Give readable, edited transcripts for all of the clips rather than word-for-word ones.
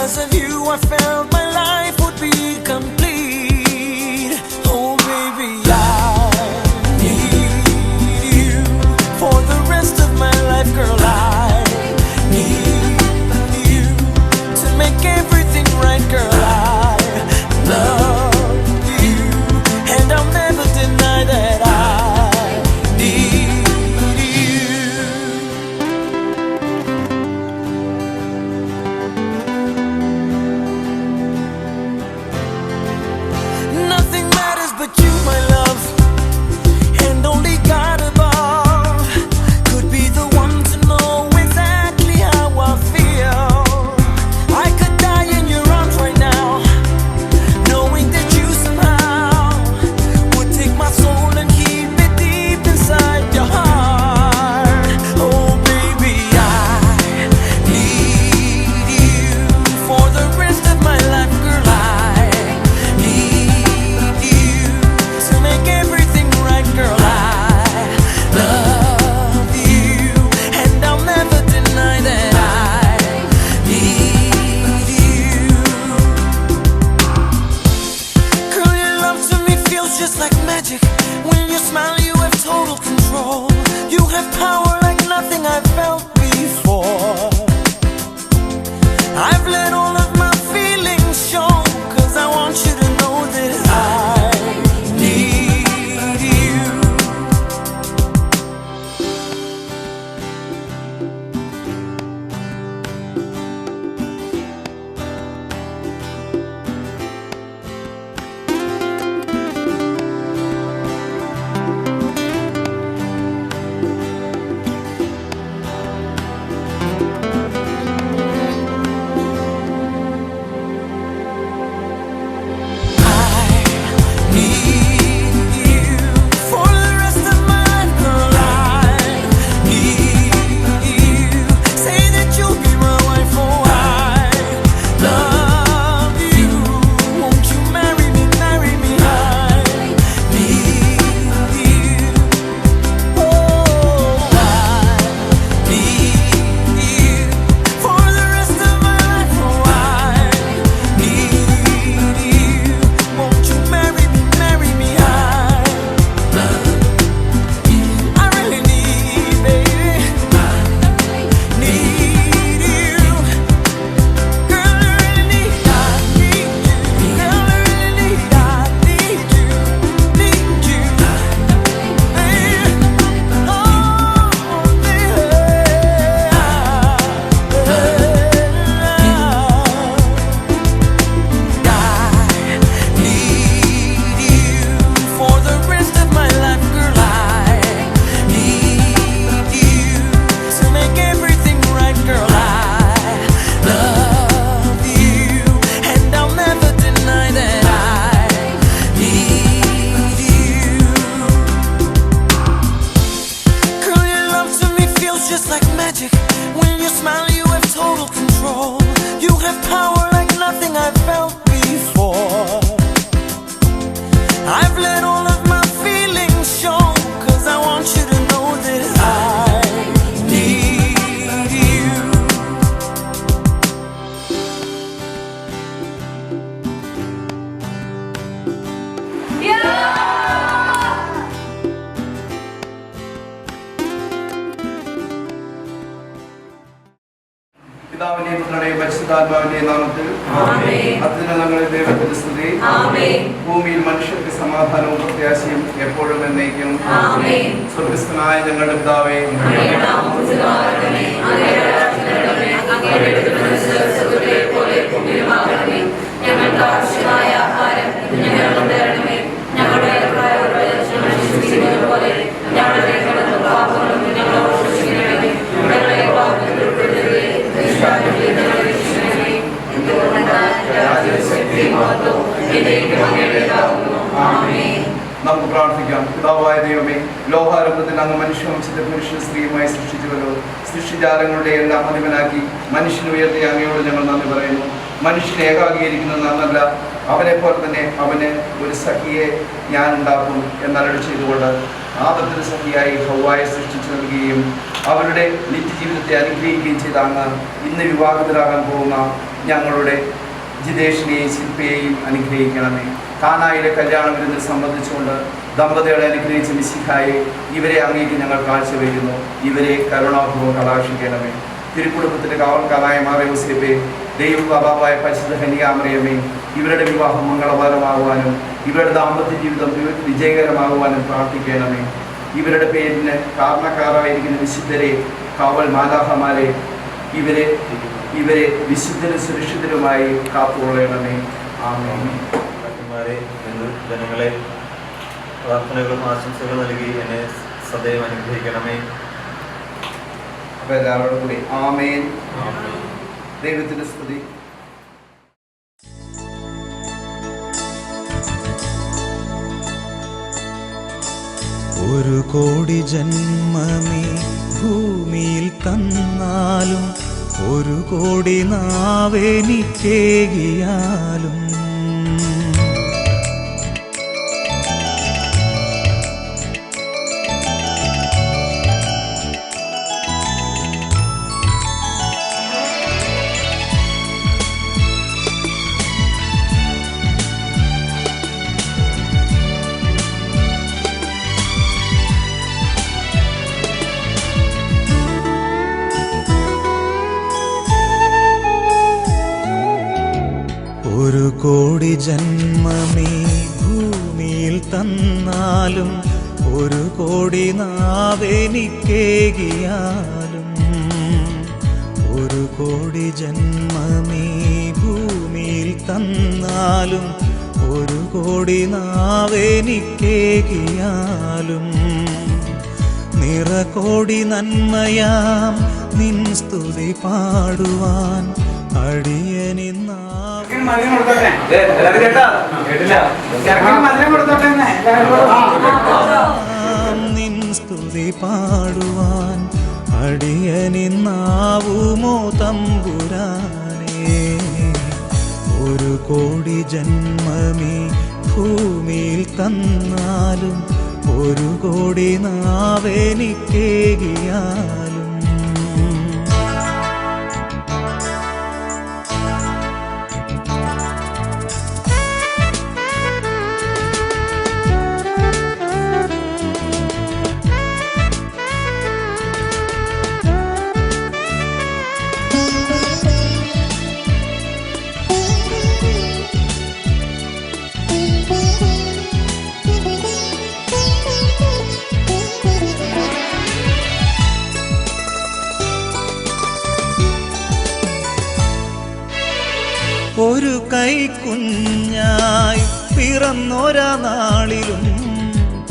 Because of you, I felt my life would be complete. Oh baby, I need you for the rest of my life, girl. I need you to make everything right, girl. I love you, and I'll never deny that I need you. Nothing matters but you, my love, and only God above could be the one to know exactly how I feel. I could die in your arms right now, knowing that you somehow would take my soul and keep it deep inside your heart. Oh baby, I need you for the rest of my life, girl. I need you to make everything right, girl. I love you, and I'll never deny that I need you. Girl, your love to me feels just like magic. When you smile, you have total control. You have power like nothing I've felt before. I've let all of my feelings show, 'cause I want you to know that I need you. Just like magic, when you smile, you have total control. You have power like nothing I've felt before. I've let all of my feelings show, 'cause I want you to know that I need you. പിതാവിന്റെയും പുത്രന്റെയും പരിശുദ്ധാത്മാവിന്റെയും നാമത്തിൽ അത്യുന്നതങ്ങളിൽ ദൈവത്തിന്റെ സ്തുതി. ഭൂമിയിൽ മനുഷ്യർക്ക് സമാധാനവും പ്രത്യാശയും എപ്പോഴും എന്നേക്കും. സ്വർഗ്ഗസ്ഥനായ ഞങ്ങളുടെ പിതാവേ, ഞങ്ങൾക്ക് ആവശ്യമായ ആഹാരം ഞങ്ങൾക്ക് തരണമേ. ഞങ്ങളുടെ പോലെ ഞങ്ങളുടെ പാപങ്ങളും ഞങ്ങളോട് ക്ഷമിക്കണമേ. ഞങ്ങളെ പാപത്തിൽ ഉൾപ്പെടുത്തരുതേ. നമുക്ക് പ്രാർത്ഥിക്കാം. പിതാവായ ദൈവമേ, ലോകാരംഭത്തിൽ അങ്ങ് മനുഷ്യവംശത്തെ പുരുഷ സ്ത്രീയുമായി സൃഷ്ടിച്ചുവല്ലോ. സൃഷ്ടിജാലങ്ങളുടെ എല്ലാം അധിപനാക്കി മനുഷ്യന് ഉയർത്തിയ അങ്ങയോട് ഞങ്ങൾ നന്ദി പറയുന്നു. മനുഷ്യനെ ഏകാഗീകരിക്കുന്നത് നന്നല്ല, അവനെ പോലെ തന്നെ അവന് ഒരു സഖിയെ ഞാൻ ഉണ്ടാക്കും എന്നരളി ചെയ്തുകൊണ്ട് ആദത്തിന് സഖിയായി ഹവ്വായെ സൃഷ്ടിച്ചു നൽകുകയും അവരുടെ നിത്യജീവിതത്തെ അനുഗ്രഹിക്കുകയും ചെയ്ത അങ്ങ് ഇന്ന് വിവാഹിതരാകാൻ പോകുന്ന ഞങ്ങളുടെ ജിതേഷിനെയും ശില്പയെയും അനുഗ്രഹിക്കണമേ. കാനായിലെ കല്യാണ വിരുന്നിൽ സംബന്ധിച്ചുകൊണ്ട് ദമ്പതികളെ അനുഗ്രഹിച്ച മിശിഹായെ ഇവരെ അങ്ങേക്ക് ഞങ്ങൾ കാഴ്ചവെക്കുന്നു. ഇവരെ കരുണാപൂർവ്വം കടാക്ഷിക്കണമേ. തിരുക്കുടുംബത്തിൻ്റെ കാവൽക്കാരായ മാർ യോസേപ്പേ, ദൈവബാബാവായ പരിശുദ്ധ കന്യകാമറിയമേ, ഇവരുടെ വിവാഹം മംഗളകരമാകുവാനും ഇവരുടെ ദാമ്പത്യ ജീവിതം വിജയകരമാകുവാനും പ്രാർത്ഥിക്കണമേ. ഇവരുടെ പേരിന് കാരണക്കാരായിരിക്കുന്ന വിശുദ്ധരെ, കാവൽ മാലാഖമാരെ, ഇവരെ വിശുദ്ധരും സുരക്ഷിതരുമായി കാത്തുകൊള്ളണമേ. ആമേൻ. ജനങ്ങളെ പ്രാർത്ഥനകളും ആശംസകളും നൽകി എന്നെ സദൈവം അനുഗ്രഹിക്കണമേ. അപ്പോൾ എല്ലാവരോടും കൂടി ആമേൻ. ദൈവത്തിൻ്റെ സ്തുതി. ഒരു കോടി ജന്മമേ ഭൂമിയിൽ തന്നാലും ഒരു കോടി നാവെനിക്കേകിയാലും ഒരു കോടി ജന്മമേ ഭൂമിയിൽ തന്നാലും ഒരു കോടി നാവെനിക്കേകിയാലും ഒരു കോടി ജന്മമേ ഭൂമിയിൽ തന്നാലും ഒരു കോടി നാവെനിക്കേകിയാലും നിറകോടി നന്മയാം നിൻ സ്തുതി പാടുവാൻ അടിയനിന്നാ നിൻ സ്തുതി പാടുവാൻ അടിയനിന്നാവുമോ തമ്പുരാനേ. ഒരു കോടി ജന്മമേ ഭൂമിയിൽ തന്നാലും ഒരു കോടി നാവെനിക്കേകിയാലും ഒരു കൈക്കുഞ്ഞായി പിറന്നൊരാ നാളിലും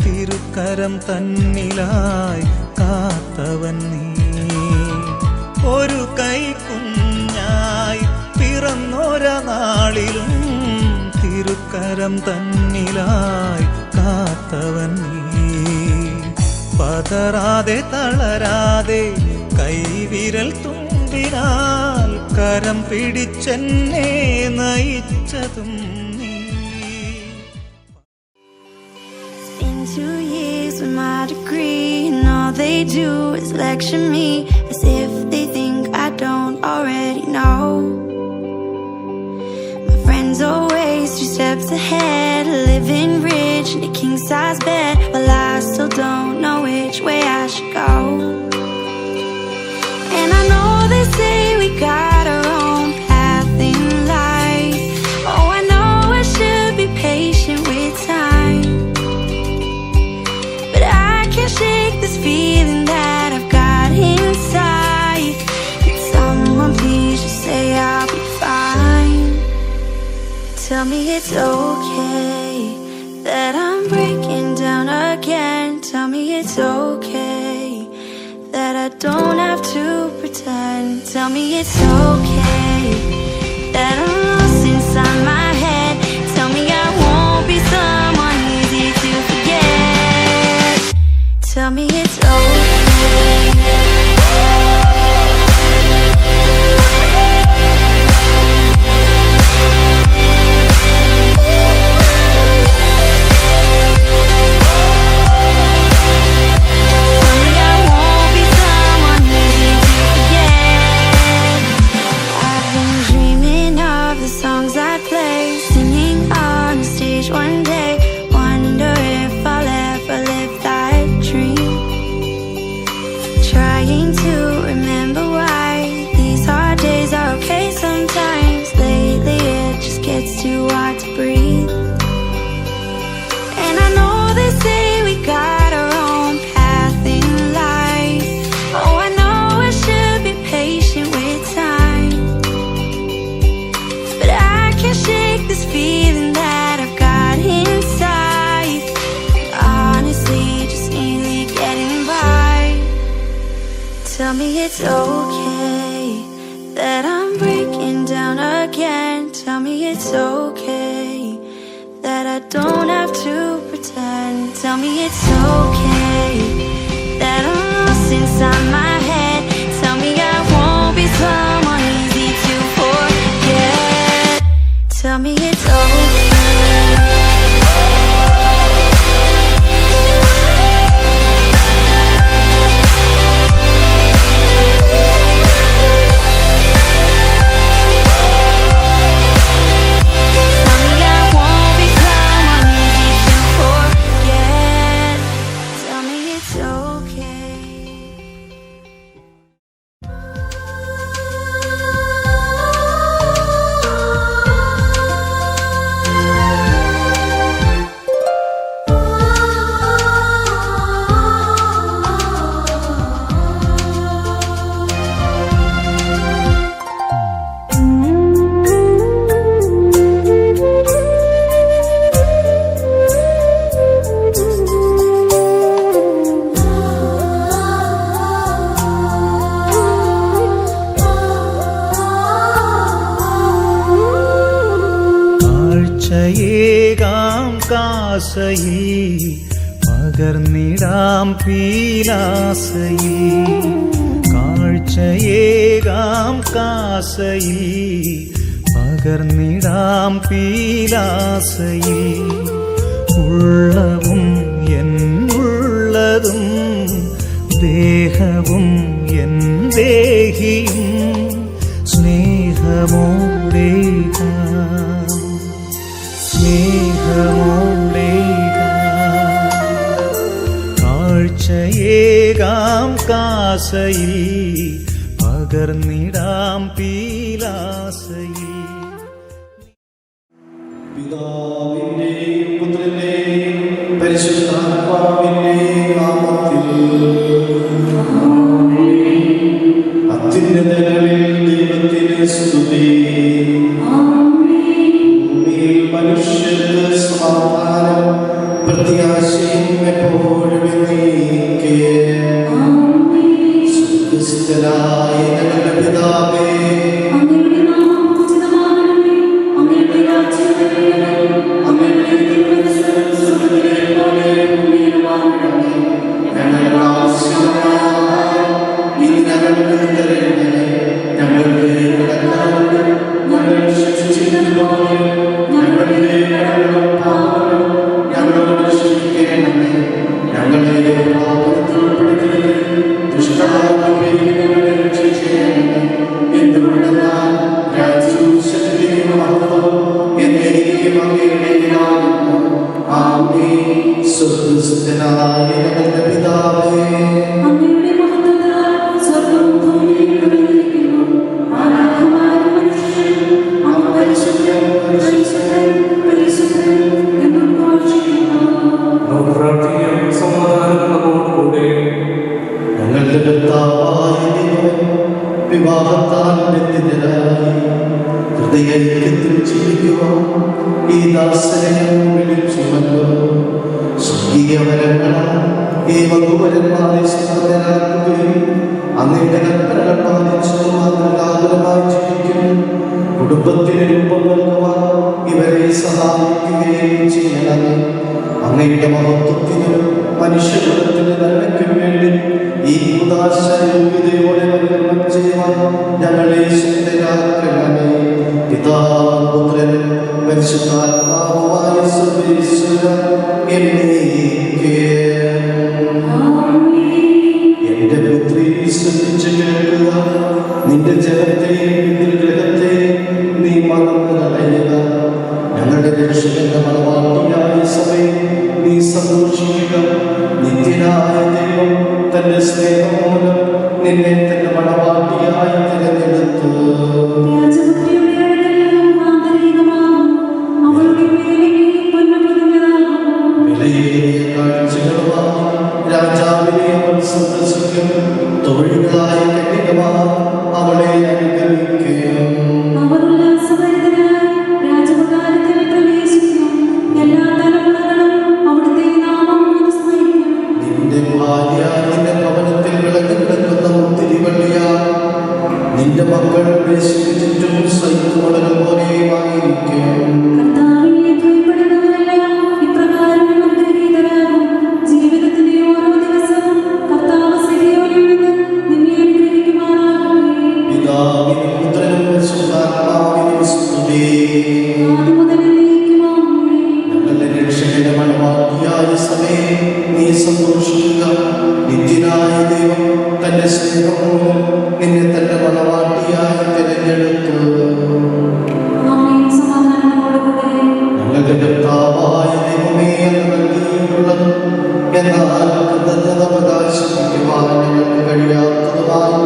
തിരുക്കരം തന്നിലായി കാത്തവൻ നീ. ഒരു കൈക്കുഞ്ഞായി പിറന്നൊരാ നാളിലും തിരുക്കരം തന്നിലായി കാത്തവൻ നീ. പതറാതെ തളരാതെ കൈവിരൽ തുമ്പിനാൽ കരം പിടിച്ചെന്നെ നയിച്ചതും നീ. It's been 2 years with my degree, and all they do is lecture me as if they think I don't already know. My friends always 3 steps ahead, living rich in a king-size bed, while I still don't know which way I should go. And I know they say we got our own path in life. Oh, I know I should be patient with time, but I can't shake this feeling that I've got inside. Can someone please just say I'll be fine? Tell me it's okay that I'm breaking down again. Tell me it's okay that I don't have to pretend. Tell me it's okay that I'm lost inside my head. Tell me I won't be someone easy to forget. Tell me it's okay. I've been dreaming Tell me it's okay that I'm breaking down again. Tell me it's okay that I don't have to pretend. Tell me it's okay that I'm lost inside my head. Tell me I won't be someone easy to forget. Tell me it's okay. കാസയിൽ പകർന്നിടാം പീലാസയിൽ കാഴ്ചയേകാം കാസയിൽ പകർന്നിടാം പീലാസയിൽ ഉള്ളവും എന്നുള്ളതും ദേഹവും N ദേഹിയും സ്നേഹമോടേകാം കാഴ്ചയേകാം കാസയിൽ പകർന്നിടാം പീലാസയിൽ. പിതാവിന്റെയും പുത്രന്റെയും പരിശുദ്ധാത്മാവിന്റെയും നാമത്തിൽ അത്യുന്നതങ്ങളിൽ ദൈവത്തിന് സ്തുതി. ഭൂമിയിൽ മനുഷ്യർക്ക് സമാധാനം പ്രത്യാശയും എപ്പോഴും എന്നേക്ക്. സ്വർഗ്ഗസ്ഥനായ ഞങ്ങളുടെ പിതാവേ, സ്വർഗ്ഗസ്ഥനായ ഞങ്ങളുടെ പിതാവേ, ഞങ്ങളുടെ കർത്താവായ ദൈവമേ, വിവാഹത്താൽ ബന്ധിതരായി ഹൃദയത്തിൽ ജീവിക്കുവാൻ ഈ ദാസനെ വിളിച്ചുവല്ലോ. സ്വർഗീയവരങ്ങളാൽ ഈ വധുവരന്മാരെ സമർപ്പണരാക്കുകയും അങ്ങയുടെ കൽപ്പനകൾ പാലിച്ചു മാതൃകാപരമായി ജീവിക്കുന്നു. കുടുംബത്തിന് രൂപം നൽകുവാൻ ഇവരെ സഹായിക്കുകയും ചെയ്യണം. അങ്ങയുടെ മഹത്വത്തിനും മനുഷ്യകുലത്തിന്റെ നന്മയ്ക്കും വേണ്ടി ഈ ഉദാശ യോഗ്യതയോടെ നിർമ്മാണം ചെയ്യുവാൻ ഞങ്ങളെ ശക്തരാക്കണമേ. പിതാവും പുത്രനും പരിശുദ്ധാത്മാവുമായ സർവ്വേശ്വരൻ എന്നേക്ക്. എന്റെ പുത്രി ശ്രദ്ധിച്ചു കേൾക്കുക, നിന്റെ ജനത്തെയും പിതൃഗ്രഹത്തെയും നീ മറന്നു കളയുക. ഞങ്ങളുടെ രക്ഷകന്റെ മണവാട്ടിയായ സഭയെ നീ സന്തോഷിക്കുക. നിത്യനായ ദൈവം തന്റെ സ്നേഹം മൂലം നിന്നെ തന്റെ മണവാട്ടിയായി തിരഞ്ഞെടുത്തു. വിലയേറിയ കാഴ്ചകളുമായി രാജാവിനെ അവൾ സന്ദർശിക്കും. തൊഴിലായ കന്യകമാർ അവളെ അനുഗ്രഹിക്കും. നിന്റെ ഭാര്യ നിന്റെ ഭവനത്തിൽ വിളക്കി കിടക്കുന്ന മുത്തിരികൾ സന്തോഷിക്കുക. നിത്യനായ ദൈവം തന്റെ സ്നേഹം മൂലം നിന്നെ തന്റെ മണവാട്ടിയായി തിരഞ്ഞെടുത്തു. ഞങ്ങളുടെ കർത്താവായ ദൈവമേ, അങ്ങ് നൽകിയിട്ടുള്ളത് എന്നാൽ കൃതജ്ഞത പ്രകാശിപ്പിക്കുവാൻ ഞങ്ങൾക്ക് കഴിയാത്തതുമായി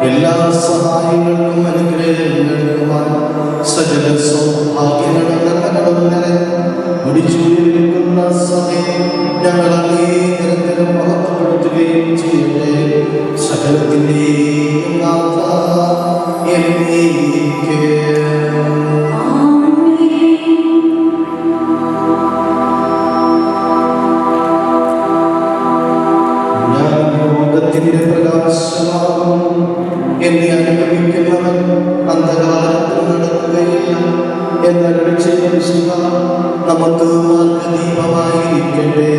എല്ലാ സഹായങ്ങൾക്കും അനുഗ്രഹങ്ങൾക്കുമായി സകല സൗഭാഗ്യങ്ങളും നന്മകളും നിറഞ്ഞ് മുടിച്ചൂരിയിരിക്കുന്ന സമയം ഞങ്ങൾ അങ്ങേ നിരന്തരം മഹത്വപ്പെടുത്തുകയും ചെയ്യട്ടെ. സകലത്തിൻ്റെയും നാഥ എന്നേക്കും. എന്നെ അനുഭവിക്കുന്നവൻ അന്ധകാരത്തിൽ നടക്കുകയില്ല എന്നരുടെ ചെയ്യുക നമുക്ക് മാർഗദീപമായിരിക്കട്ടെ.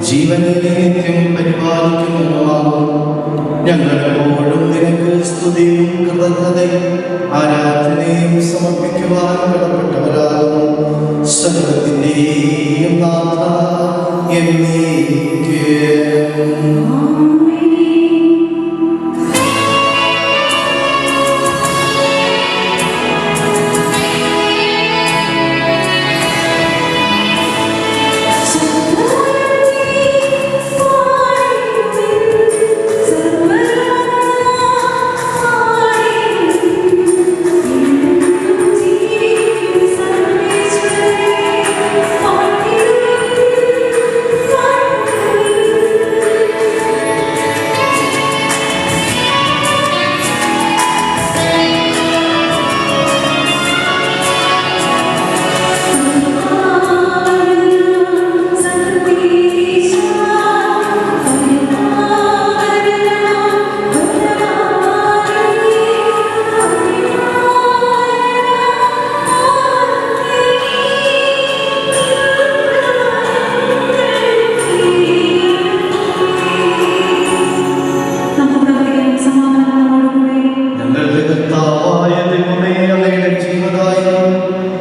ജീവനെ നിത്യം പരിപാലിക്കുന്നതുമാകും. ഞങ്ങളെപ്പോഴും നിനക്ക് സ്തുതിയും കൃതജ്ഞതയും ആരാധനയും സമർപ്പിക്കുവാൻ കടപ്പെട്ടവരാകും. സകലത്തിൻ്റെയും നാഥ എന്നേക്കും.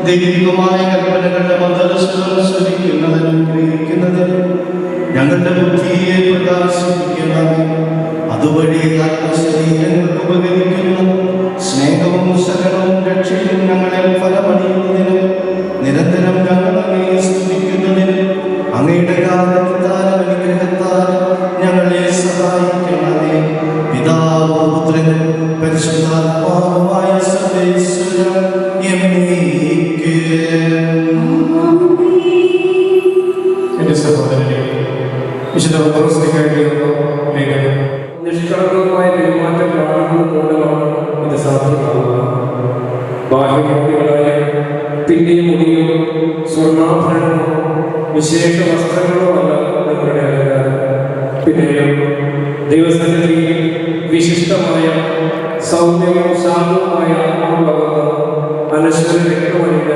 ദൈവികമായ കൽപ്പനകളുടെ മതദർശനം ശ്രമിക്കുന്നതിനും ഗ്രഹിക്കുന്നതിനും ഞങ്ങളുടെ ബുദ്ധിയെ പ്രകാശിപ്പിക്കുന്നതും അതുവഴി ആത്മശരീരങ്ങൾക്ക് ഉപകരിക്കുന്ന സ്നേഹവും ശരണവും രക്ഷയും ഞങ്ങളെ ഫലമണിയുന്നതിനും നിരന്തരം ഞങ്ങൾ അങ്ങയെ സ്തുതിക്കുന്നതിനും അങ്ങയുടെ കാരണത്താലും അനുഗ്രഹത്താലും ഞങ്ങളെ സഹായിക്കണമേ. പിതാവും പുത്രനും പരിശുദ്ധാത്മാവുമായ സർവേശ്വരൻ എന്റെ സഹോദരനെ വിശുദ്ധ നിഷ്കളങ്കമായ പെരുമാറ്റം കാണുന്നത് മൂലമാണ് ഇത് സാധ്യമാകുക. ബാഹ്യമോടികളായ പിന്നെയും മുടിയോ സ്വർണ്ണാഭരണമോ വിശേഷ വസ്ത്രങ്ങളോ അല്ല നിങ്ങളുടെ അലങ്കാരം. പിന്നെയോ ദൈവസന്നിധിയിൽ വിശിഷ്ടമായ സൗമ്യവും ശാന്തവുമായ ആത്മാവുള്ളവർ അനശ്വര വ്യക്തമണിഞ്ഞ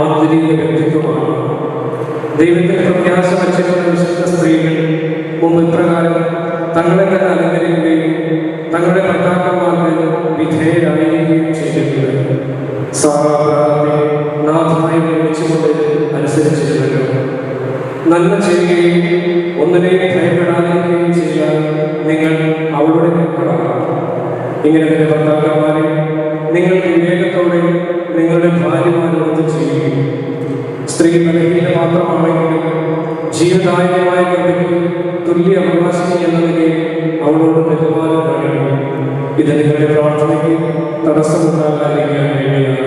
ആന്തരിക വ്യക്തിത്വമാണ്. ദൈവത്തിൽ പ്രത്യാശ വച്ചിരുന്ന വിശുദ്ധ സ്ത്രീകൾ മുമ്പ് ഇപ്രകാരം തങ്ങളെ തന്നെ അലങ്കരിക്കുകയും തങ്ങളുടെ ഭർത്താക്കന്മാർക്ക് വിധേയരായിരിക്കുകയും ചെയ്തിട്ടുണ്ട്. സാറാപ്രാർത്ഥന നാഥായി വിളിച്ചുകൊണ്ട് അനുസരിച്ചിരുന്നല്ലോ. നന്മ ചെയ്യുകയും ഒന്നിനെയും ഭയപ്പെടാതിരിക്കുകയും ചെയ്യാൻ നിങ്ങൾ അവളുടെ മക്കളാണ്. ഇങ്ങനെ തന്നെ ഭർത്താക്കന്മാരെ നിങ്ങൾ വിവേകത്തോടെ നിങ്ങളുടെ ഭാര്യമാരോട് ചെയ്യുകയും സ്ത്രീ ബലഹീന മാത്രമാണെങ്കിലും ജീവദായകമായ കൃപയ്ക്ക് തുല്യ അവകാശി എന്ന നിലയിൽ അവളോട് ബഹുമാനം കാണിക്കണം. ഇത് നിങ്ങളുടെ പ്രാർത്ഥനയ്ക്ക് തടസ്സമുണ്ടാകാതിരിക്കാൻ വേണ്ടിയാണ്.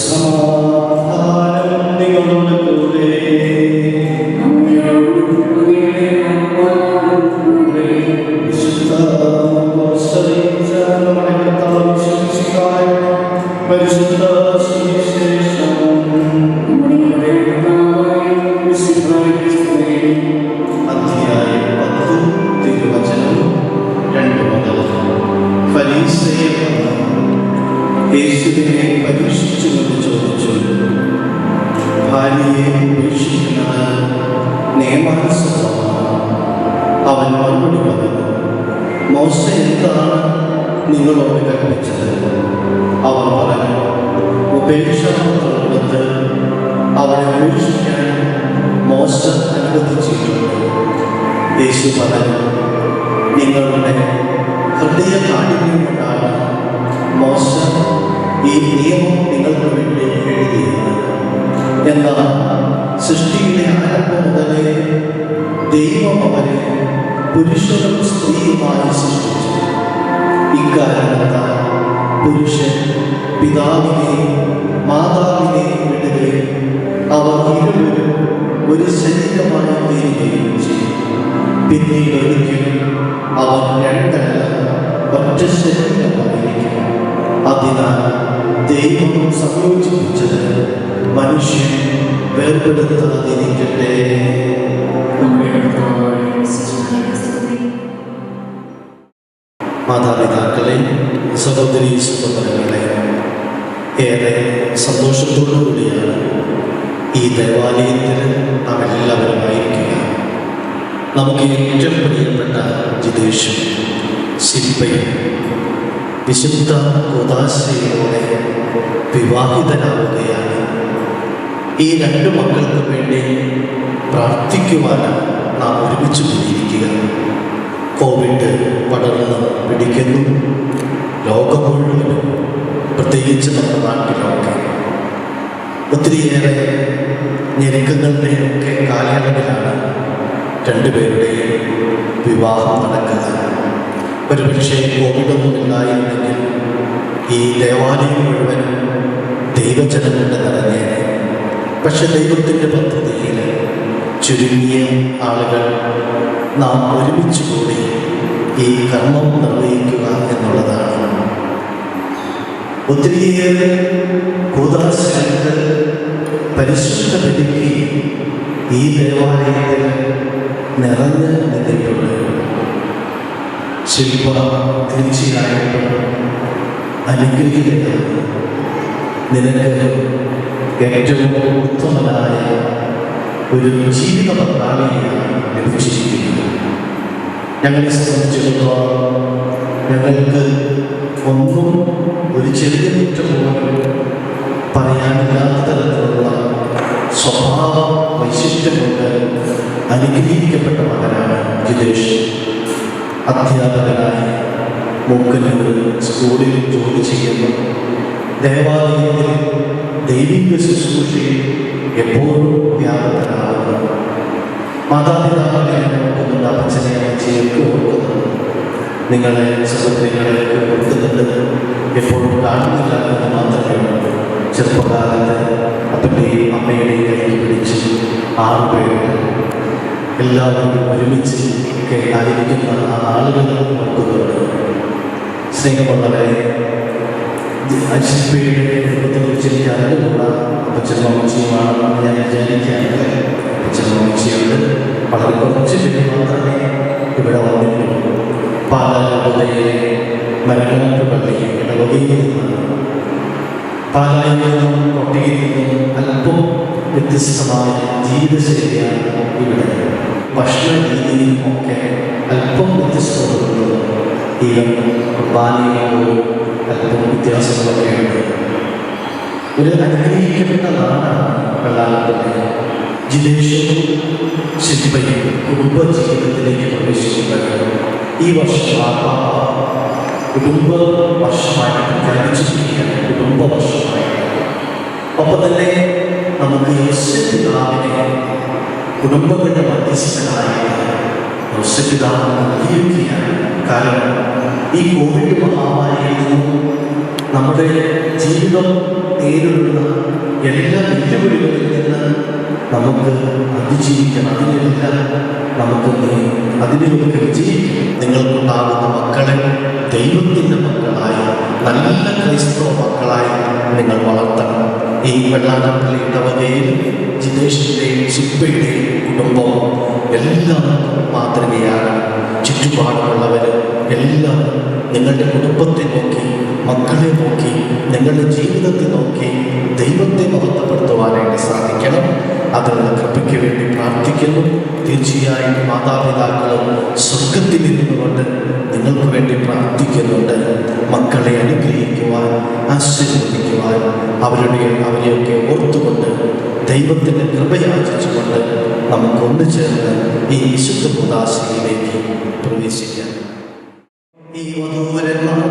സമാധാനം നിങ്ങളുടെ കൂടെ. വിശുദ്ധ മർശറിയിച്ച നമ്മുടെ കർത്താവ് വിശ്വസിക്കാനുള്ള പരിശുദ്ധ സുവിശേഷം. അധ്യായം 10 തിരുവചനം 2 മുതൽ. ഫരീസയർ യേശുവിനെ പരീക്ഷിച്ചുകൊണ്ട് ചോദിച്ചു, ഭാര്യയെ ഉപേക്ഷിക്കുന്നത് നിയമാനുസൃതമാണ്? അവൻ മറുപടി പറഞ്ഞു, മോശ എന്താണ് നിങ്ങളോട് കൽപ്പിച്ചത്? അവർ പറഞ്ഞു, ഉപേക്ഷാപത്രം കൊടുത്ത് അവളെ ഉപേക്ഷിക്കാൻ മോശ അനുവദിച്ചിട്ടുണ്ട്. യേശു പറഞ്ഞു, നിങ്ങളുടെ ഹൃദയ കാഠിന്യം കൊണ്ടാണ് മോശ ഈ നിയമം നിങ്ങൾക്ക് വേണ്ടി എഴുതിയത്. എന്നാൽ സൃഷ്ടിയുടെ ആരംഭം മുതലേ ദൈവം അവരെ പുരുഷനും സ്ത്രീയുമായി സൃഷ്ടിച്ചു. ഇക്കാരണത്താൽ പുരുഷൻ പിതാവിനെയും മാതാവിനെയും വിടുകയും അവർ ഇരുവരും ഒരു ശരീരമായി തീരുകയും ചെയ്യും. പിന്നീട് ഒരിക്കലും അവർ രണ്ടല്ല, ഒറ്റ ശരീരമായിരിക്കും. അതിനാൽ ദൈവം സംയോജിപ്പിച്ചത് മനുഷ്യൻ വേർപെടുത്താതിരിക്കട്ടെ. മാതാപിതാക്കളെ, സഹോദരീ സഹോദരങ്ങളെ, ഏറെ സന്തോഷത്തോടുകൂടിയാണ് ഈ ദേവാലയത്തിൽ നാം എല്ലാവരുമായിരിക്കുക. നമുക്ക് ഏറ്റവും പ്രിയപ്പെട്ട ജിതേഷും ശില്പയും വിശുദ്ധ കൂദാശയിലൂടെ വിവാഹിതനാവുകയാണ്. ഈ 2 മക്കൾക്ക് വേണ്ടി പ്രാർത്ഥിക്കുവാനാണ് നാം ഒരുമിച്ച് കൂടിയിരിക്കുക. കോവിഡ് പടർന്ന് പിടിക്കുന്നു. ലോകം മുഴുവനും, പ്രത്യേകിച്ച് നമ്മുടെ നാട്ടിലൊക്കെ ഒത്തിരിയേറെ ഞെരുക്കങ്ങളുടെയൊക്കെ കാലയളവിലാണ് 2 പേരുടെയും വിവാഹം നടക്കുക. ഒരുപക്ഷെ കോവിഡൊന്നും ഇല്ലായിരുന്നെങ്കിൽ ഈ ദേവാലയം മുഴുവനും ദൈവജനം കൊണ്ട് നിറഞ്ഞേനെ. പക്ഷെ ദൈവത്തിൻ്റെ പദ്ധതിയിൽ ചുരുങ്ങിയ ആളുകൾ നാം ഒരുമിച്ച് കൂടി ഈ കർമ്മം നിർവഹിക്കുക എന്നുള്ളതാണ്. ഒത്തിരിയേറെ കൂദാശകൾ പരിശുദ്ധ ബലിക്ക് ഈ ദേവാലയത്തിൽ നിറഞ്ഞ് നിന്നിട്ടുണ്ട്. ശില്പ തീർച്ചയായിട്ടും അനുഗ്രഹിക്കുകയാണ്. നിനക്ക് ഏറ്റവും ഉത്തമനായ ഒരു ജീവിത പങ്കാളിയാണ് ലഭിച്ചിരിക്കുന്നത്. ഞങ്ങളെ സംബന്ധിച്ചിടത്തോളം ഞങ്ങൾക്ക് ഒന്നും ഒരു ചെറിയ കുറ്റം പോലും പറയാനില്ലാത്ത തരത്തിലുള്ള സ്വഭാവ വൈശിഷ്ട്യമുണ്ട്. അനുഗ്രഹിക്കപ്പെട്ട മകനാണ് ജിതേഷ്. അധ്യാപകനായി മൂക്കന്നൂർ സ്കൂളിൽ ജോലി ചെയ്യുന്നു. ദേവാലയത്തിൽ ദൈവിക ശുശ്രൂഷയിൽ എപ്പോഴും വ്യാപകനാകുന്നു. മാതാപിതാക്കളെ നോക്കുന്ന അച്ഛനെ അമ്മച്ചിയൊക്കെ ഓർക്കുന്നു. നിങ്ങളെ സഹോദരികളെയൊക്കെ ഓർക്കുന്നുണ്ട്. എപ്പോഴും കാണുന്നില്ല എന്ന് മാത്രമേ ഉള്ളൂ. ചെറുപ്പകാലത്ത് അപ്പൻ്റെയും അമ്മയുടെയും കൈ പിടിച്ച് 6 പേര് എല്ലാവരും ഒരുമിച്ച് ഒക്കെ ആയിരിക്കുന്ന ആ ആളുകൾ നോക്കുന്നുണ്ട്. സ്നേഹമുള്ളവരെ, ശില്പയുടെ കുടുംബത്തെ കുറിച്ച് എനിക്ക് അറിഞ്ഞുകൂട. അപ്പച്ചനമ്മച്ചിയുമാണെന്ന് ഞാൻ വിചാരിക്കുകയാണ്. അപ്പച്ചനമ്മച്ചിയുണ്ട്. വളരെ കുറച്ച് പേര് മാത്രമേ ഇവിടെ വന്നിട്ടുള്ളൂ. പാലായിലെ മരങ്ങാട്ട് പള്ളിയിൽ ഇടവകയിൽ നിന്നാണ്. പാലായിൽ നിന്നും കൊട്ടിയിൽ നിന്നും അല്പം വ്യത്യസ്തമായ ജീവിതശൈലിയാണ് ഇവിടെ. ഭക്ഷണ രീതിയിലുമൊക്കെ അല്പം വ്യത്യസ്തമുള്ളത്. ഈ കുർബാനയിലും അല്പം വ്യത്യാസങ്ങളൊക്കെയുണ്ട്. ഒരു അനുഗ്രഹിക്കപ്പെട്ട നാടാണ് വെള്ളാനപ്പള്ളി. ജിതേഷും ശില്പയും കുടുംബജീവിതത്തിലേക്ക് പ്രവേശിക്കുന്നത് ഈ വർഷം കുടുംബ വർഷമായി പ്രഖ്യാപിച്ചിരിക്കുകയാണ്. കുടുംബ വർഷമായി. ഒപ്പം തന്നെ നമുക്ക് യേശുപിതാവിനെ കുടുംബങ്ങളുടെ മധ്യസ്ഥനായി യേശുപിതാവ് നൽകിയിരിക്കുകയാണ്. കാരണം ഈ കോവിഡ് മഹാമാരിയിൽ നിന്നും നമ്മുടെ ജീവിതം നേരിടുന്ന എല്ലാ വെല്ലുവിളികളിൽ നിന്ന് നമുക്ക് അതിജീവിക്കണം. അതിനെല്ലാം അതിനെയൊക്കെ വിജയിക്കണം. നിങ്ങൾക്കുണ്ടാകുന്ന മക്കളെ ദൈവത്തിൻ്റെ മക്കളായി, നല്ല ക്രൈസ്തവ മക്കളായി നിങ്ങൾ വളർത്തണം. ഈ വെള്ളാനപ്പള്ളി ഇടവകയിൽ ജിതേഷിൻ്റെയും ശില്പയുടെയും കുടുംബവും എല്ലാവർക്കും മാതൃകയാണ്. ചുറ്റുപാടുമുള്ളവർ എല്ലാം നിങ്ങളുടെ കുടുംബത്തെ നോക്കി, മക്കളെ നോക്കി, നിങ്ങളുടെ ജീവിതത്തെ നോക്കി ദൈവത്തെ മഹത്വപ്പെടുത്തുവാനായിട്ട് സാധിക്കണം. അതിനുള്ള കൃപയ്ക്ക് വേണ്ടി പ്രാർത്ഥിക്കുന്നു. തീർച്ചയായും മാതാപിതാക്കളും സ്വർഗത്തിൽ ഇരുന്നുകൊണ്ട് നിങ്ങൾക്ക് വേണ്ടി പ്രാർത്ഥിക്കുന്നുണ്ട്. മക്കളെ അനുഗ്രഹിക്കുവാൻ, ആശീർവദിക്കുവാൻ, അവരെയൊക്കെ ഓർത്തുകൊണ്ട് ദൈവത്തിൻ്റെ കൃപയാചിച്ചുകൊണ്ട് നമുക്കൊന്നു ചേർന്ന് ഈ വിശുദ്ധ കൂദാശയിലേക്ക് പ്രവേശിക്കാം. ഈ വധൂവരന്മാർ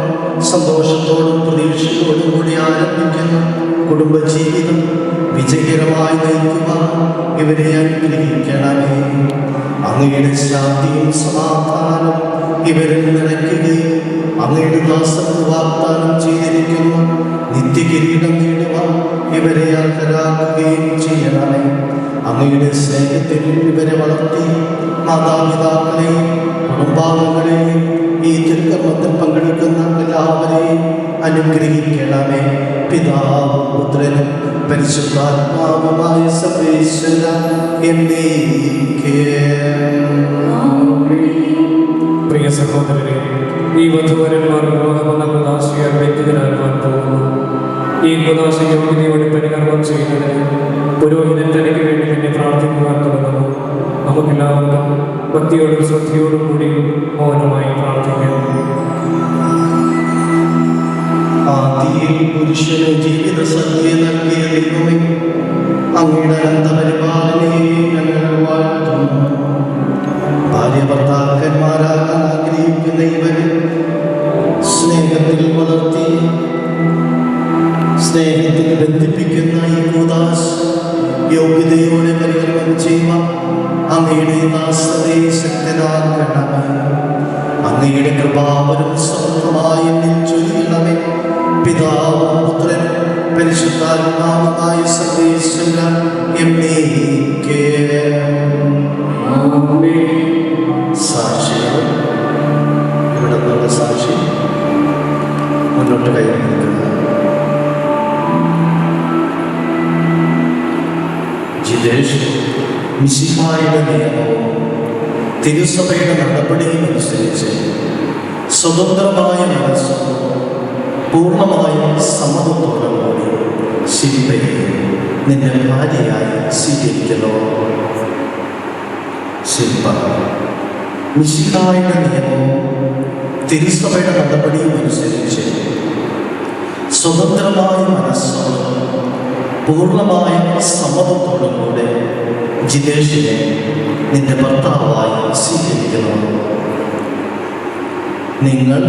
സന്തോഷത്തോടും പ്രതീക്ഷയോടും കൂടി ആരംഭിക്കുന്ന കുടുംബജീവിതം വിജയകരമായി നയിക്കുവാൻ ഇവരെ അനുഗ്രഹിക്കണമേ. അങ്ങയുടെ ശാന്തിയും സമാധാനം ഇവരിൽ നിറയ്ക്കുകയും അങ്ങയുടെ ദാസർക്ക് വാഗ്ദാനം ചെയ്തിരിക്കുന്നു നിത്യകിരീടം നേടുവാൻ ഇവരെ അർഹരാക്കുകയും ചെയ്യണമേ. അങ്ങയുടെ സ്നേഹത്തിൽ ഇവരെ വളർത്തി മാതാപിതാക്കളെയും കുടുംബാംഗങ്ങളെയും ഈ തിരുക്കർമ്മത്തിൽ പങ്കെടുക്കുന്ന എല്ലാവരെയും അനുഗ്രഹിക്കണമേ. പിതാവും പുത്രനും പരിശുദ്ധാത്മാവുമായ സർവേശ്വര എന്നേക്കും. പ്രിയ സഹോദരരെ, ഈ വധുവരന്മാർ വിവാഹമെന്ന കുദാശയാൽ വ്യക്തികളാകാൻ പോകുന്നു. ഈ കുദാശ യോഗ്യതയോടെ പരികർമ്മം ചെയ്യുന്നതിന് പുരോഹിതൻ തനിക്ക് വേണ്ടി തന്നെ പ്രാർത്ഥിക്കുവാൻ തുടങ്ങുന്നു. നമുക്കെല്ലാവർക്കും ഭക്തിയോടും ശ്രദ്ധയോടും കൂടി മൗനമായി പ്രാർത്ഥിക്കാം. ആദിയിൽ പുരുഷന് ജീവിത സന്ധ്യ നൽകിയ ദൈവമേ, അങ്ങയുടെ അനന്തപരിപാലനയെ ഞങ്ങൾ വാഴ്ത്തുന്നു. ഭാര്യ ഭർത്താക്കന്മാരാകാൻ ആഗ്രഹിക്കുന്ന ഇവരെ സ്നേഹത്തിൽ വളർത്തി സ്നേഹത്തിൽ ബന്ധിപ്പിക്കുന്ന ഈ കൂദാശ യോഗ്യതയോടെ പരികർമ്മം ചെയ്യുവാൻ അങ്ങയുടെ ദാസരെ ശക്തരാക്കണമേ. അങ്ങയുടെ കൃപാവരം സമൃദ്ധമായി എന്നിൽ ചൊരിയണമേ. പിതാവും പുത്രനും പരിശുദ്ധാത്മാവുമായ സർവേശ്വര എന്നേക്കും. സാക്ഷികൾ ഇവിടെ നിന്നുള്ള സാക്ഷി മുന്നോട്ട് കയറി നിൽക്കുക. ജിതേഷ് മിശിഹായുടെ നിയമവും തിരുസഭയുടെ നടപടിയും അനുസരിച്ച് സ്വതന്ത്രമായ മനസ്സും പൂർണ്ണമായും സമ്മതത്തോടെ കൂടി ശില്പയെ നിന്റെ ഭാര്യയായി സ്വീകരിക്കുന്നു. ശില്പ മിശിഹായുടെ നിയമവും തിരുസഭയുടെ നടപടിയും അനുസരിച്ച് സ്വതന്ത്രമായ മനസ്സോടും പൂർണ്ണമായ സമ്മതത്തോടും കൂടെ ജിതേഷിനെ നിന്റെ ഭർത്താവായി സ്വീകരിക്കണം. നിങ്ങൾ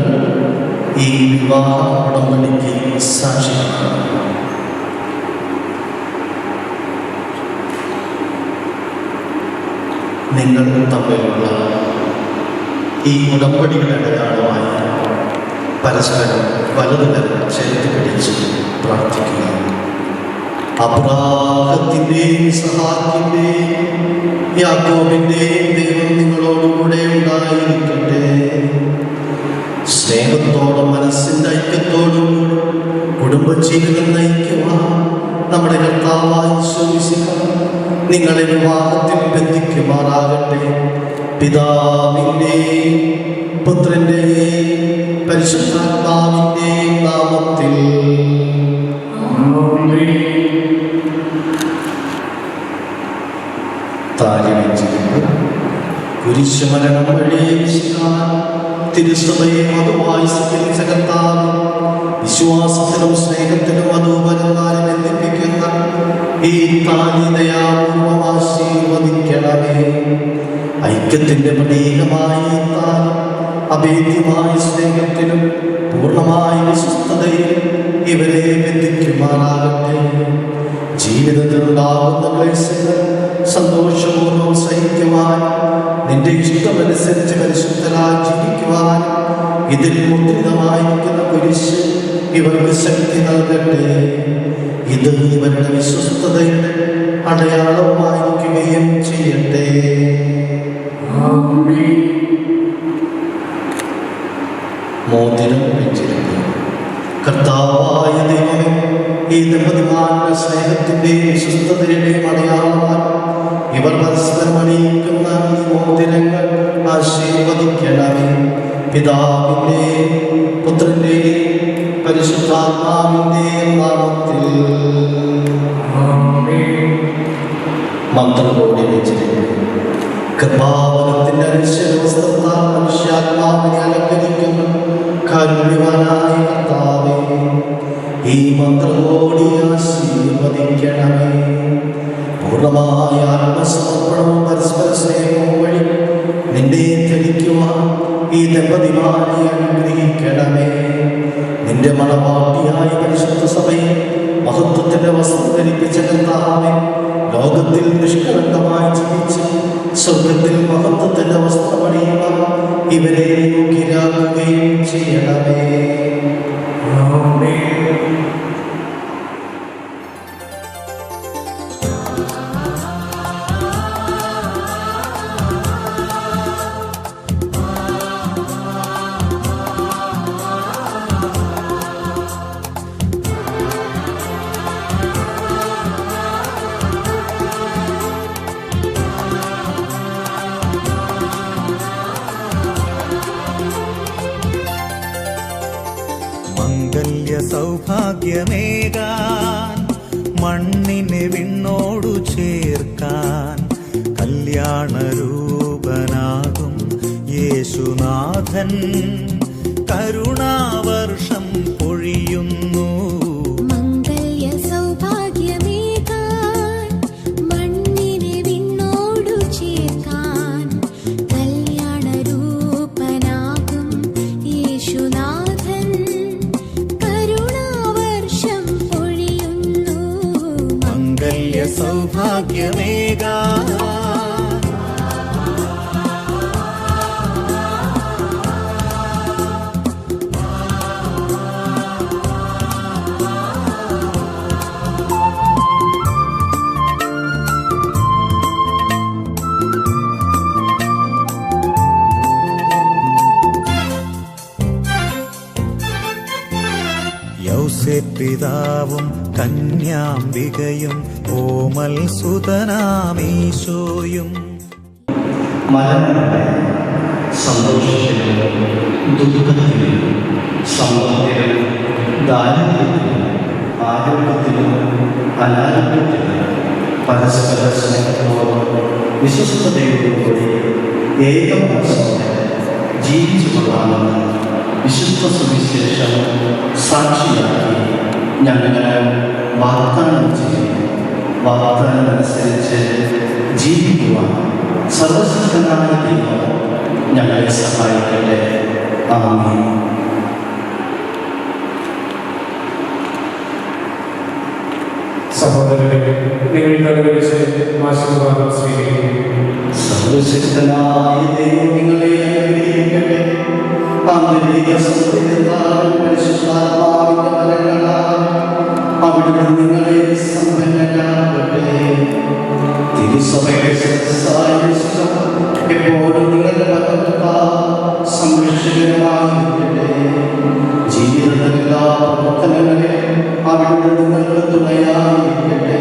ഈ വിവാഹ ഉടമ്പടിക്ക് സാക്ഷിയാണ്. നിങ്ങൾ തമ്മിലുള്ള ഈ ഉടമ്പടിയുടെ അടയാളമായി പരസ്പരം വലതുകരം ചേർത്ത് പിടിച്ച് പ്രാർത്ഥിക്കുക. അബ്രാഹത്തിൻ്റെയും ഇസ്ഹാക്കിൻ്റെയും യാക്കോബിൻ്റെയും ദൈവം നിങ്ങളോടുകൂടെ ഉണ്ടായിരിക്കട്ടെ. സ്നേഹത്തോടും മനസ്സിൻ്റെ ഐക്യത്തോടും കുടുംബജീവിതം നയിക്കുവാൻ നമ്മുടെ കർത്താവായ നിങ്ങളെ വിവാഹത്തിൽ ബന്ധിക്കുമാറാകട്ടെ. പിതാവിൻ്റെയും പുത്രൻ്റെയും പരിശുദ്ധാത്മാവിൻ്റെയും നാമത്തിൽ. താലി വെച്ചിരുന്നു കുരിശുമരണം വഴി തിരുസഭയെ മധുവായി സ്വീകരിച്ച കർത്താവ് വിശ്വാസത്തിലും സ്നേഹത്തിലും മധുപരന്മാരെ ബന്ധിപ്പിക്കുന്ന ഈ താലി ദയാപൂർവം ആശീർവദിക്കണമേ. ഐക്യത്തിന്റെ പ്രതീകമായ ഈ താലി അഭേദ്യമായ സ്നേഹത്തിലും പൂർണ്ണമായ വിശ്വസ്തതയിലും ഇവരെ ബന്ധിക്കുമാറാകട്ടെ. ജീവിതത്തിലുണ്ടാകുന്ന ക്ലേശങ്ങൾ സന്തോഷപൂർവ്വം സഹിക്കുവാൻ, നിന്റെ ഇഷ്ടമനുസരിച്ച് പരിശുദ്ധരായി ജീവിക്കുവാൻ ഇതിൽ മുദ്രിതമായിരിക്കുന്ന കുരിശ് ഇവർക്ക് ശക്തി നൽകട്ടെ. ഇത് ഇവരുടെ വിശ്വസ്തതയുടെ അടയാളമായിരിക്കുകയും ചെയ്യട്ടെ. മോതിരം വെച്ചിരുന്നു. കർത്താവായ ദൈവമേ, ഈ ദമ്പതിമാരുടെ സ്നേഹത്തിൻ്റെയും വിശ്വസ്തതയുടെയും അടയാളമായി ഇവർ പരസ്പരം അണിയിക്കുന്ന ഈ മോതിരങ്ങൾ ആശീർവദിക്കണമേ. പിതാവിൻ്റെയും പുത്രൻ്റെയും പരിശുദ്ധാത്മാവിൻ്റെയും നാമത്തിൽ. മന്ത്രത്തോടെ വെച്ചിരിക്കുന്നു. കൃപാവനത്തിൻ്റെ അനുശ്വരവസ്ത്രത്താൽ മനുഷ്യാത്മാവിനെ അലങ്കരിക്കുന്ന കാരുണ്യവാനായ കർത്താവേ, ഈ മന്ത്രത്തോടെ ആശീർവദിക്കണമേ. പൂർണ്ണമായ ആത്മസമർപ്പണവും പരസ്പര സ്നേഹവും വഴി നിന്നെ ധരിക്കുവാൻ ഈ ദമ്പതിമാരെ അനുഗ്രഹിക്കണമേ. നിന്റെ മണവാട്ടിയായ പരിശുദ്ധ സഭയെ മഹത്വത്തിന്റെ വസ്ത്രം ധരിപ്പിച്ച കർത്താവേ, ലോകത്തിൽ നിഷ്കളങ്കമായി ജീവിച്ച് സ്വർഗത്തിൽ മഹത്വത്തിന്റെ വസ്ത്രമണിയുവാൻ ഇവരെ യോഗ്യരാക്കുകയും ചെയ്യണമേ. സൗഭാഗ്യമേകാൻ മണ്ണിനെ വിണ്ണോടു ചേർക്കാൻ കല്യാണരൂപനാകും യേശുനാഥൻ കരുണാവർഷം പൊഴിയുന്നു. സൗഭാഗ്യമേകാൻ യൗസേപ്പിതാവും കന്യാംബികയും ഓമൽ സുതനാമീശോയും. മരണങ്ങളെ സന്തോഷത്തിലും ദുഃഖത്തിലും സമ്പത്തിലും ദാരിദ്ര്യത്തിലും ആരോഗ്യത്തിലും അനാരോഗ്യത്തിലും പരസ്പര സ്നേഹത്തോടും വിശ്വസ്തതയോടും കൂടി ഏകമനസ്സോടെ ജീവിച്ചു കൊള്ളാമെന്ന് വിശുദ്ധ സുവിശേഷം സാക്ഷിയാക്കി ഞങ്ങൾ വാഗ്ദാനം ചെയ്യുന്നു. വാഗ്ദാനമനുസരിച്ച് ജീവിക്കുവാൻ സർവശക്തനായ ദൈവം ഞങ്ങളെ സഹായിക്കട്ടെ. ആമേൻ. സഹോദരരെ, നിങ്ങൾ കണ്ടുപിടിച്ച് ആശീർവാദം സ്വീകരിക്കും. സർവശക്തനായ ദൈവം നിങ്ങളെ അനുഗ്രഹിക്കട്ടെ. ആന്തരിക സത്യത്താൽ പരിശുദ്ധാത്മാവിന്റെ വരങ്ങളാൽ അവിടുന്ന് നിങ്ങളെ സമ്പന്നരാകട്ടെ. തിരുസഭയുടെ സദസ്സായ എപ്പോഴും നിങ്ങളുടെ ഭക്തത്താൽ സംരക്ഷകരമായിരിക്കട്ടെ. ജീവിതത്തിലെ എല്ലാ പ്രവർത്തനങ്ങളിലും അവിടുന്ന് നിങ്ങൾക്ക് തുണയായിരിക്കട്ടെ.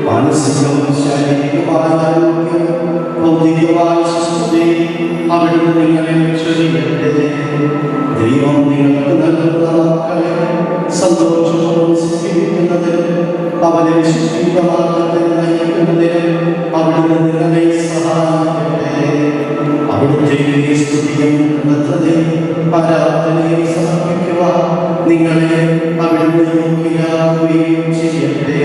മാനസികവും ശാരീരികമായ ആരോഗ്യം, ഭൗതികമായ സുസ്ഥിതി അവിടുന്ന് നിങ്ങളെ ചൊരിയട്ടെ. ദൈവം നിങ്ങൾക്ക് നൽകുന്ന മക്കളെ സന്തോഷത്തോടും സ്വീകരിക്കുന്നതിനും അവരെ വിശുദ്ധ മാർഗ്ഗത്തിൽ നയിക്കുന്നതിനും അവിടുന്ന് നിങ്ങളെ സഹായിക്കട്ടെ. അവിടുത്തെ സ്തുതിയും കൃതജ്ഞതയും ആരാധനയും സമർപ്പിക്കുവാൻ നിങ്ങളെ അവിടുന്ന് യോഗ്യരാക്കുകയും ചെയ്യട്ടെ.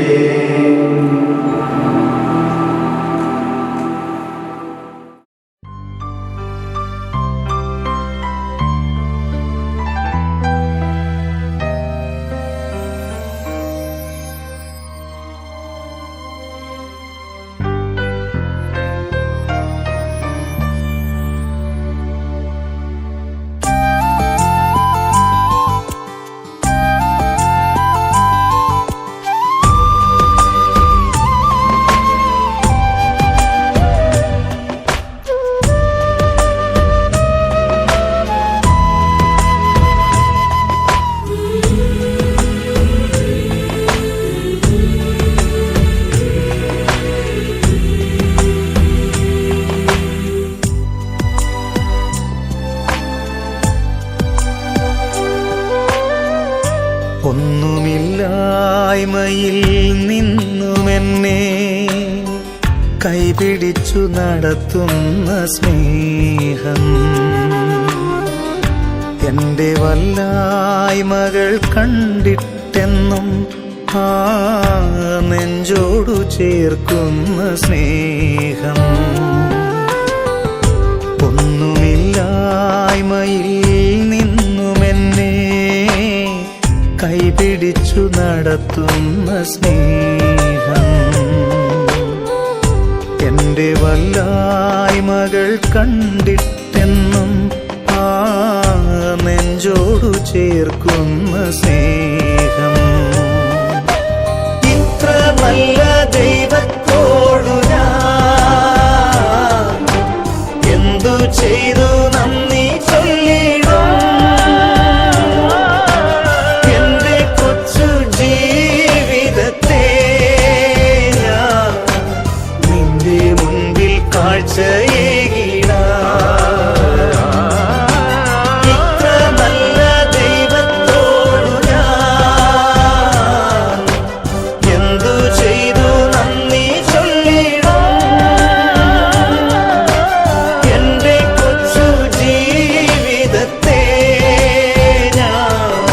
ഒന്നുമില്ലായ്മയിൽ നിന്നുമെന്നെ കൈപിടിച്ചു നടത്തുന്ന സ്നേഹം, എൻ്റെ വല്ലായ്മകൾ കണ്ടിട്ടെന്നും ആ നെഞ്ചോടു ചേർക്കുന്ന സ്നേഹം. ഒന്നുമില്ലായ്മയിൽ നിന്നുമെന്നെ കൈപിടിച്ചു നടത്തുന്ന സ്നേഹം, എൻ്റെ വല്ലായ്മകൾ കണ്ടിട്ടെന്നും ആ നെഞ്ചോടു ചേർക്കുന്ന സ്നേഹം. ഇത്ര നല്ല ദൈവത്തോടു ഞാൻ എന്തു ചെയ്തു നന്ദി ചൊല്ലിടും. ഇത്ര നല്ല ദൈവത്തോടു ഞാൻ എന്തു ചെയ്തു നന്ദി ചൊല്ലിടും. എൻ്റെ കൊച്ചു ജീവിതത്തെ ഞാൻ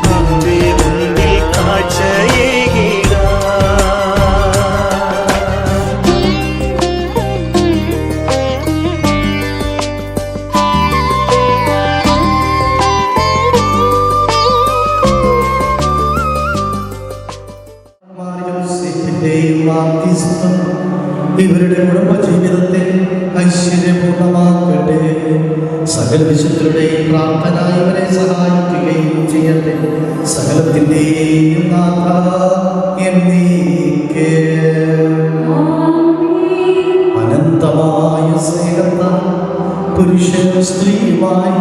നിന്റെ മുൻപിൽ കാഴ്ചയേകിടാം. ഇവരുടെ കുടുംബജീവിതത്തെ ഐശ്വര്യപൂർണ്ണമാക്കട്ടെ. സകല വിശുദ്ധരുടെയും പ്രാർത്ഥന ഇവരെ സഹായിക്കുകയും ചെയ്യട്ടെ. സകലത്തിൻ്റെയും നാഥ എന്നേക്ക്. അനന്തമായ സ്നേഹത്താൽ പുരുഷനും സ്ത്രീയുമായി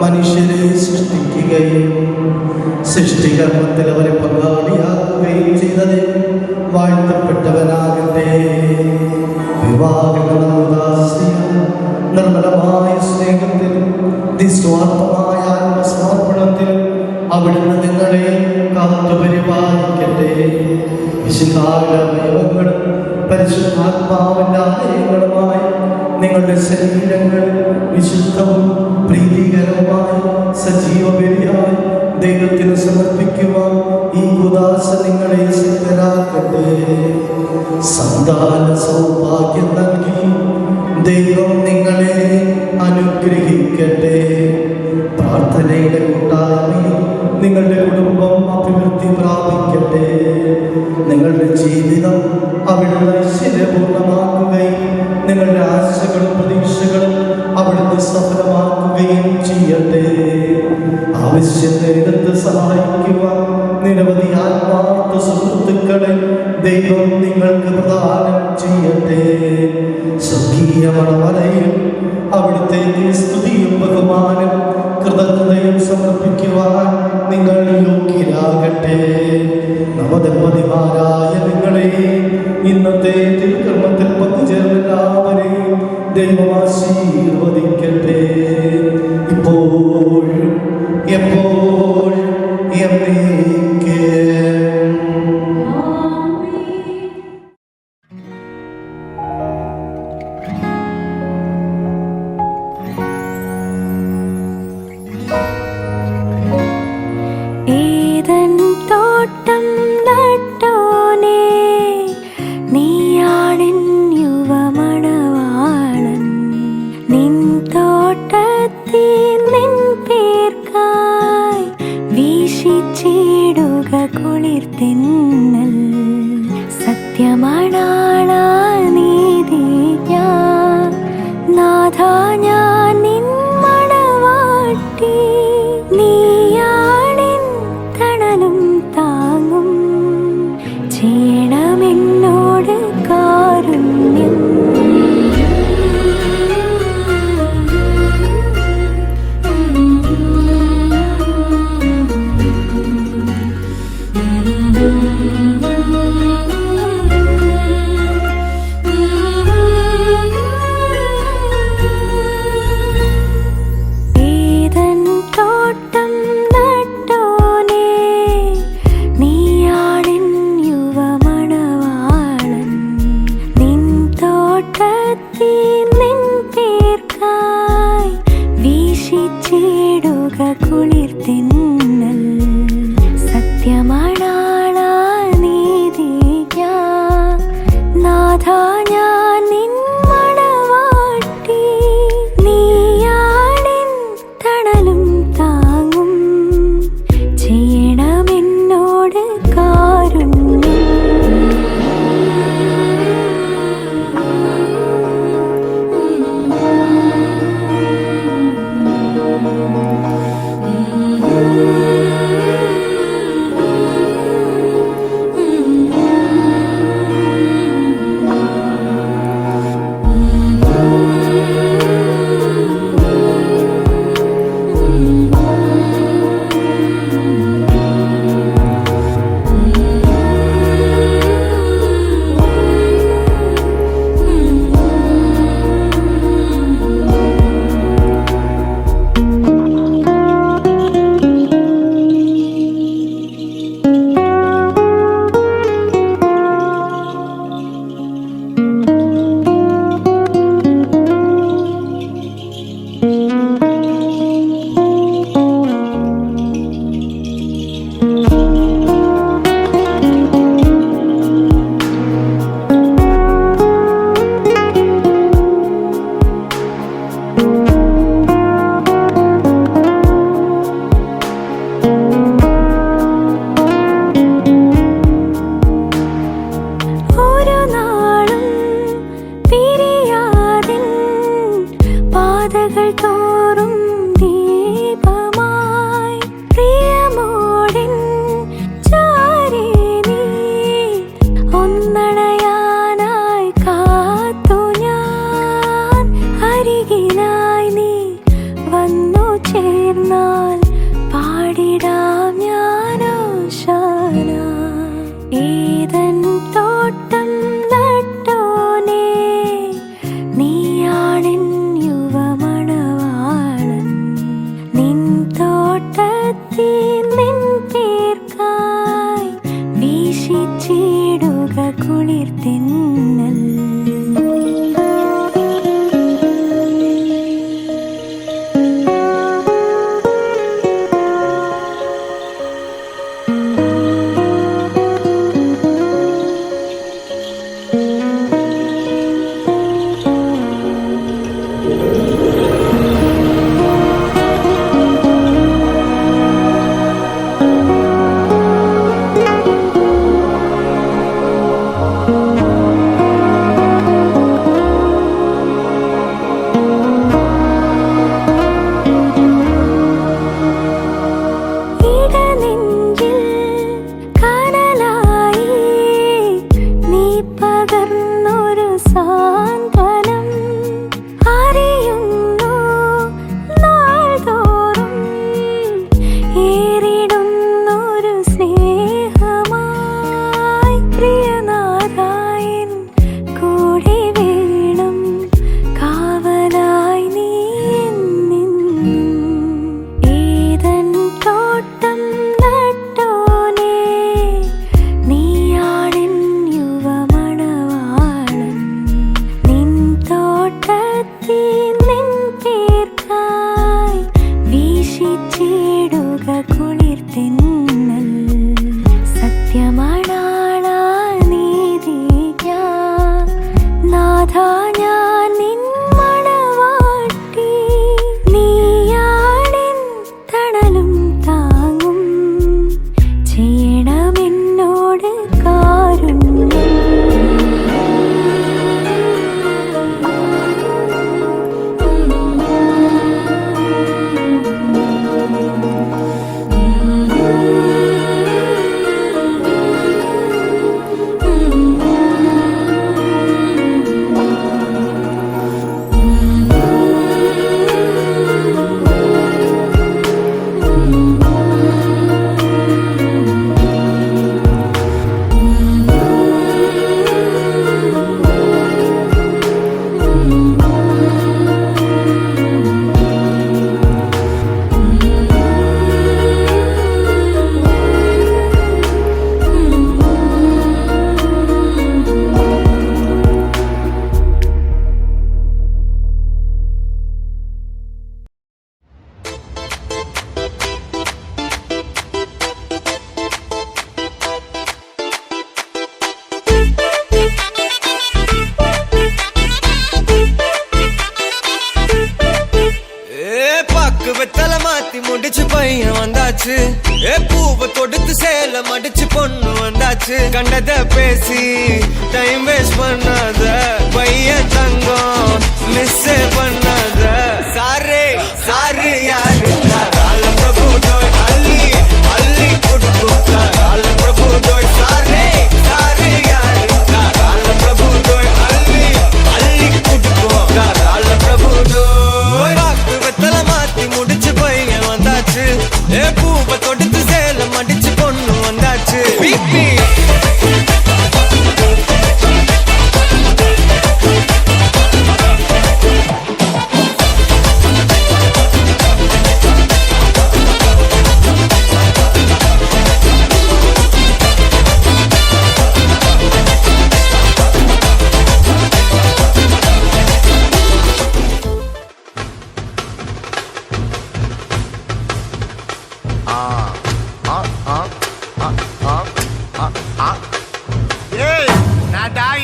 മനുഷ്യരെ സൃഷ്ടിക്കുകയും സൃഷ്ടികർമ്മത്തിൽ അവരെ പങ്കാളിയാക്കുകയും ചെയ്തത് വാഴ്ത്തപ്പെട്ടവനാകട്ടെ. നിർമ്മലമായ സ്നേഹത്തിലും നിസ്വാർത്ഥമായ ആത്മസമർപ്പണത്തിലും അവിടുന്ന് നിങ്ങളെ കാത്തുപരിപാലിക്കട്ടെ. വിശുദ്ധാവയവങ്ങളും പരിശുദ്ധാത്മാവിൻ്റെ ആലയങ്ങളുമായി നിങ്ങളുടെ ശരീരങ്ങൾ വിശുദ്ധവും പ്രീതികരവുമായി സജീവ ബലിയായി ദൈവത്തിന് സമർപ്പിക്കുവാൻ ഈ ഉദാസ നിങ്ങളെ സിദ്ധരാക്കട്ടെ. സന്താന സൗഭാഗ്യം നൽകി ദൈവം നിങ്ങളെ അനുഗ്രഹിക്കട്ടെ. പ്രാർത്ഥനയുടെ കൂട്ടായ്മയിൽ നിങ്ങളുടെ കുടുംബം അഭിവൃദ്ധി പ്രാപിക്കട്ടെ. നിങ്ങളുടെ ജീവിതം അവിടുന്ന് ഐശ്വര്യപൂർണ്ണമാക്കുകയും നിങ്ങളുടെ ആശകളും പ്രതീക്ഷകളും അവിടുന്ന് സഫലമാക്കുകയും ചെയ്യട്ടെ. ആവശ്യം നേരത്ത് സഹായിക്കുവാൻ നിരവധി ആത്മാർത്ഥ സുഹൃത്തുക്കളെ ദൈവം നിങ്ങൾക്ക് പ്രദാനം ചെയ്യട്ടെ. സ്വർഗീയ മണവറയിൽ അവിടുത്തേക്ക് സ്തുതിയും ബഹുമാനം കൃതജ്ഞതയും സമർപ്പിക്കുവാൻ നിങ്ങൾ യോഗ്യരാകട്ടെ. നവദമ്പതിമാരായ നിങ്ങളെ ഇന്നത്തെ തിരുക്കർമ്മത്തിൽ പങ്കുചേർന്ന എല്ലാവരെയും ദൈവം ആശീർവദിക്കട്ടെ. ഇപ്പോഴും എപ്പോഴും എന്നേക്കും. ഏതൻ തോട്ടം നട്ടോനേ, നീയാണിൻ യുവമണവാളൻ. നിൻ തോട്ടത്തിൽ നിൻ പേർക്കായി വീശിച്ചിടുക കുളിർതെന്നൽ. സത്യമണാളാ നീതി ഞാൻ നാഥാ, ഞാൻ നിൻ മണവാട്ടി. നീയാണിൻ തണലും താങ്ങും, ചെയ്യണമെന്നോട് കാരുണ്യം. ഏതൻ തോട്ടം നട്ടോനേ, നീയാണിൻ യുവമണവാളൻ. നിൻ തോട്ടത്തിൽ നിൻ പേർക്കായി വീശിച്ചിടുക കുളിർതെന്നൽ. സത്യമണാളാ നീതി ഞാൻ നാഥാ, ഞാൻ നിൻ മണവാട്ടി. നീയാണിൻ തണലും താങ്ങും, ചെയ്യണമെന്നോട് കാരുണ്യം. തേടുന്നൊരു സാന്ത്വനം അറിയുന്നു നാൾതോറും ഏറിടുന്നൊരു സ്നേഹമായി പ്രിയനാഥായൻ കൂടെ വേണം കാവലായി നീ എന്നെന്നും ഏതൻ തോട്ടം നട്ടോനേ നീയാണെൻ യുവമണവാളൻ നിൻ തോട്ടത്തിൽ നിൻ പേർക്കായി വീശിച്ചിടുക കുളിർതെന്നൽ സത്യമണാളാ നീതിക്കാൻ നാഥാ ഞാൻ നിൻ മണവാട്ടി നീയാണെൻ തണലും താങ്ങും ചെയ്യണമെന്നോട് பாக்கு வெத்தல மாத்தி முடிச்சு பையன் வந்தாச்சு பூவை தொடுத்து சேல மடிச்சு பொண்ணு வந்தாச்சு கண்டத பேசி டைம் வேஸ்ட் பண்ணாத பையன் தங்கம் மிஸ் பண்ணாத சாரே சாரு யாரு கால பிரபு டோய் அள்ளி அள்ளி குடுக்கு கால பிரபு டோய் சாரே சாரு யாரு கால பிரபு டோய் அள்ளி அள்ளி குடுக்கு கால பிரபு டோய் பாக்கு வெத்தல மாத்தி முடிச்சு பையன் வந்தாச்சு பூவை தொடுத்து சேல மடிச்சு பொண்ணு வந்தாச்சு பிபி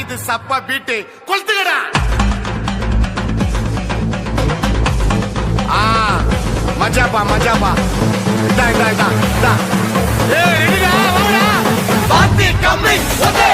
இது சப்பா பீட்டு கொளுத்துக்கடா மஜாப்பா மஜாப்பா இதா இதா இதா இதா ஏய் ரெடிடா வாடா பாத்தி கம்மி ஓகே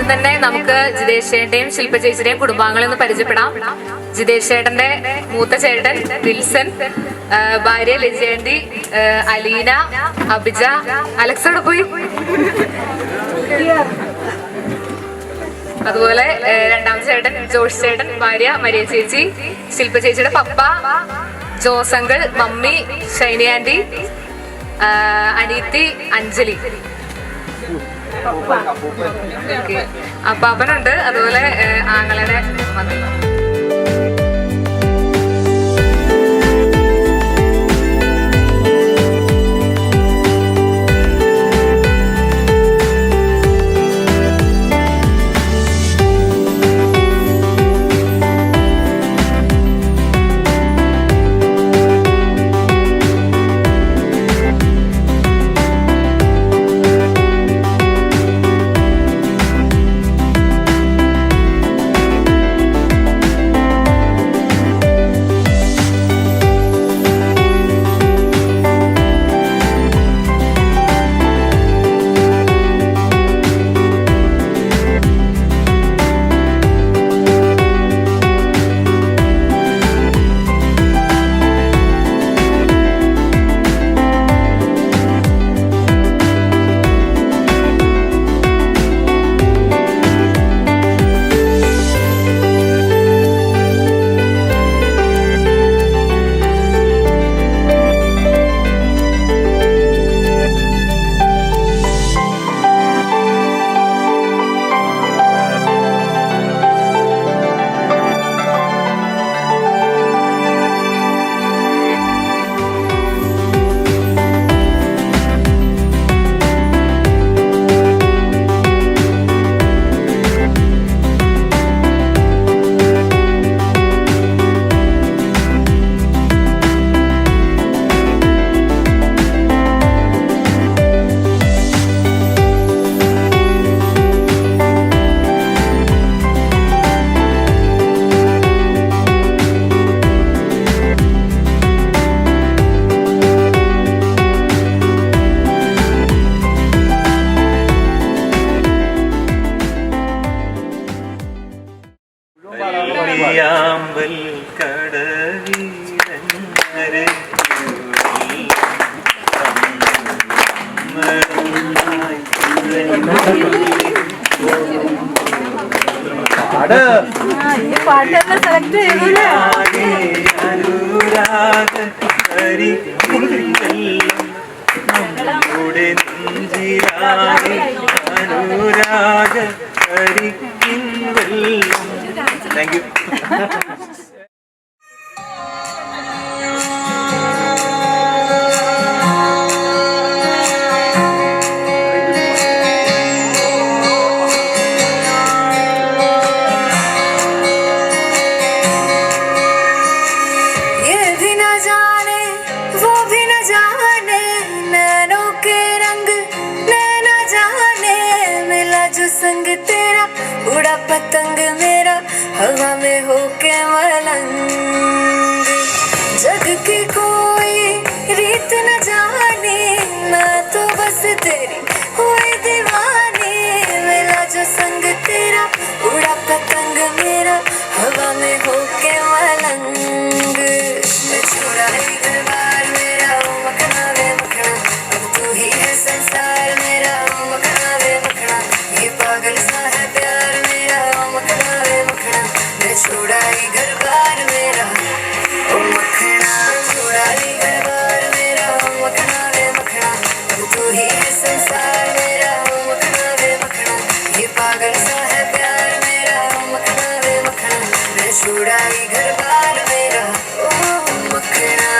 ആദ്യം തന്നെ നമുക്ക് ജിതേഷ് ചേട്ടന്റെയും ശില്പ ചേച്ചിയുടെയും കുടുംബാംഗങ്ങളെ ഒന്ന് പരിചയപ്പെടാം. ജിതേഷ് ചേട്ടന്റെ മൂത്ത ചേട്ടൻ വിൽസൺ, ഭാര്യ ലിജയന്തി, അലീന, അഭിജ, അലക്സോടെ പോയി, അതുപോലെ രണ്ടാമത്തെ ചേട്ടൻ ജോഷ് ചേട്ടൻ, ഭാര്യ മരിയ ചേച്ചി, ശില്പ ചേച്ചിയുടെ പപ്പ ജോസങ്കിൾ, മമ്മി ഷൈനി ആന്റി, അനീത്തി, അഞ്ജലി, അപ്പാപ്പനുണ്ട്, അതുപോലെ ആങ്ങളുടെ വന്നു. പാട്ടെല്ലാം സെലക്ട് ചെയ്യൂലേ? Thank you. संग तेरा उड़ा पतंग मेरा हवा में होके मलंग जग की कोई रीत न जाने मैं तो बस तेरी हुई दीवानी मिला जो संग तेरा उड़ा पतंग मेरा हवा में होके मलंग छोड़ा ही घर बार मेरा मखना वे मखना अब तू ही है संसार मेरा मखना वे मखना ये पागल सा है प्यार मेरा मखना वे मखना मैं छोड़ा ही घर बार मेरा ओ मखना छोड़ा ही घर बार मेरा मखना वे मखना अब तू ही है संसार मेरा मखना वे मखना ये पागल सा है प्यार मेरा मखना वे मखना मैं छोड़ा ही घर बार मेरा ओ मखना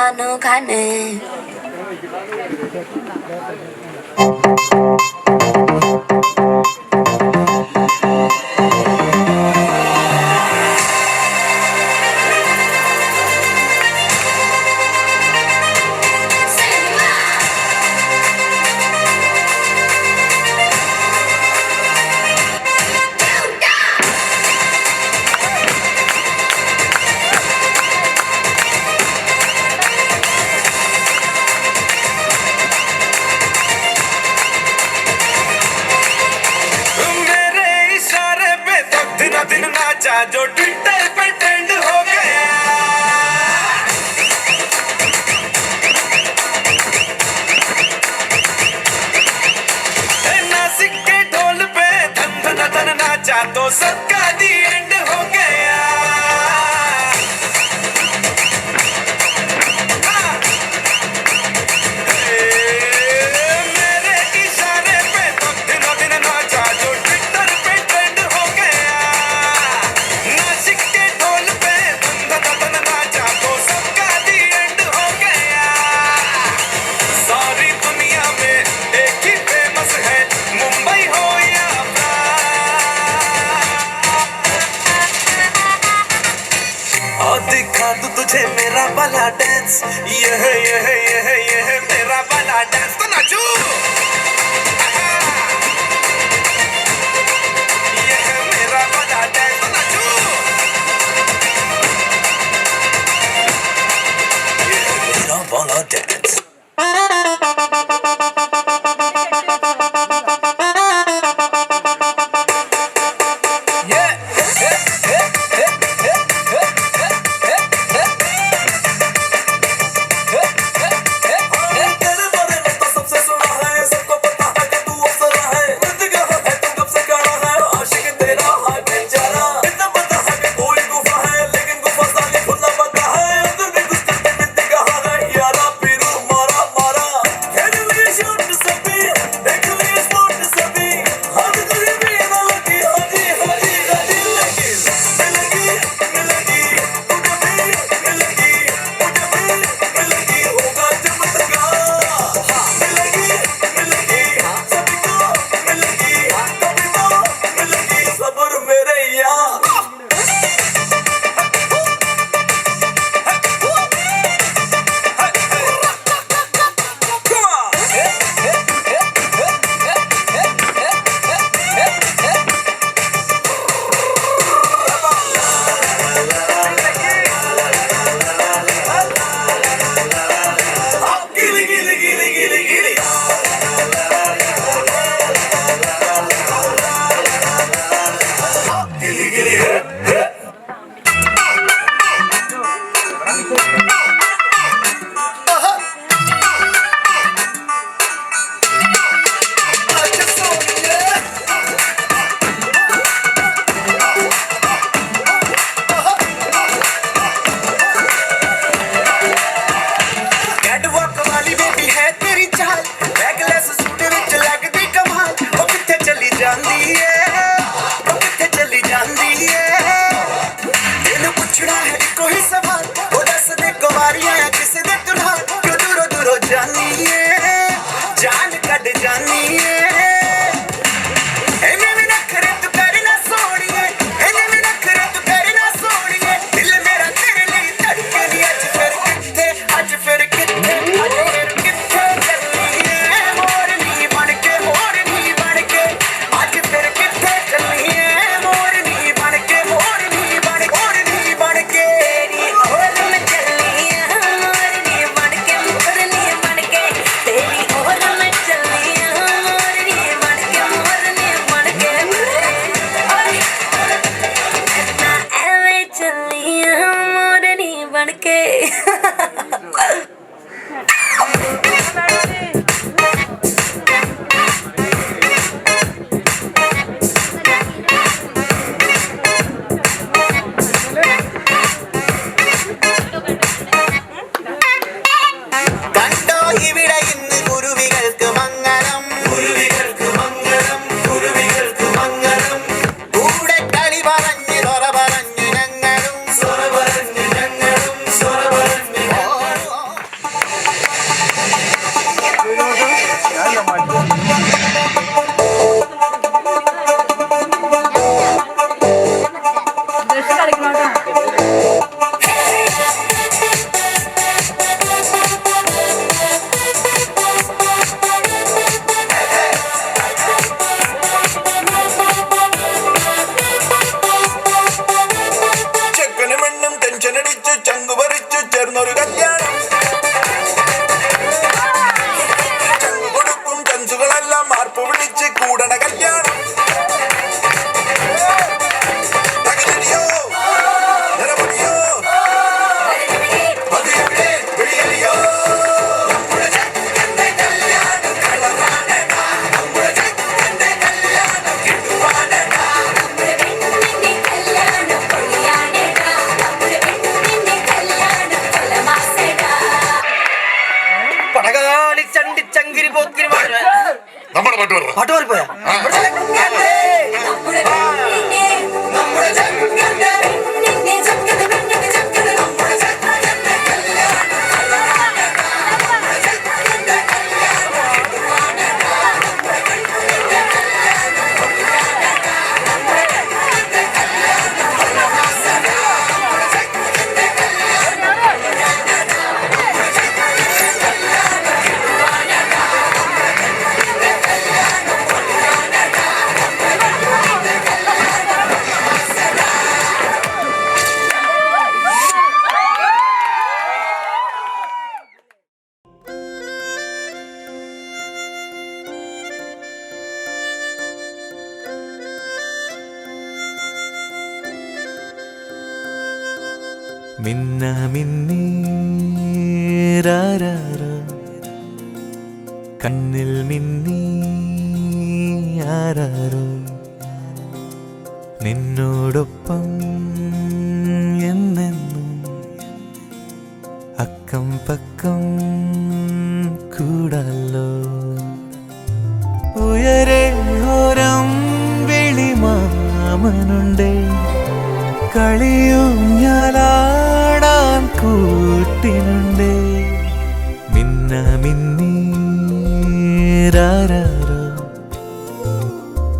मानो खाने जो ट्विटर पे ट्रेंड हो गया नासिक के ढोल पे धन धन धन नाचा तो सबका दी एंड हो गया मेरे इशारे पे तो दिनों दिन नाचा जो ट्विटर पे ट्रेंड हो गया नासिक के ढोल पे धन धन नाचा तो सबका दी एंड हो गया सारी दुनिया में एक ही फेमस है मुंबई हो या और दिखा दूं तुझे मेरा वाला डांस ये मेरा वाला डांस तो नाचू ये मेरा वाला डांस तो नाचू ये मेरा वाला डांस പാട്ട് മാറിപ്പോയാ മിന്ന മിന്നീരാരോ കണ്ണിൽ മിന്നി ആരാരോ നിന്നോടൊപ്പം എന്നെന്നും അക്കം പക്കം കൂടല്ലോ ഉയരെ ഓരം വിളിമാമനുണ്ടേ കളിയൂഞ്ഞാലാടാൻ കൂട്ടിനുണ്ടേ മിന്ന മിന്നീരാരോ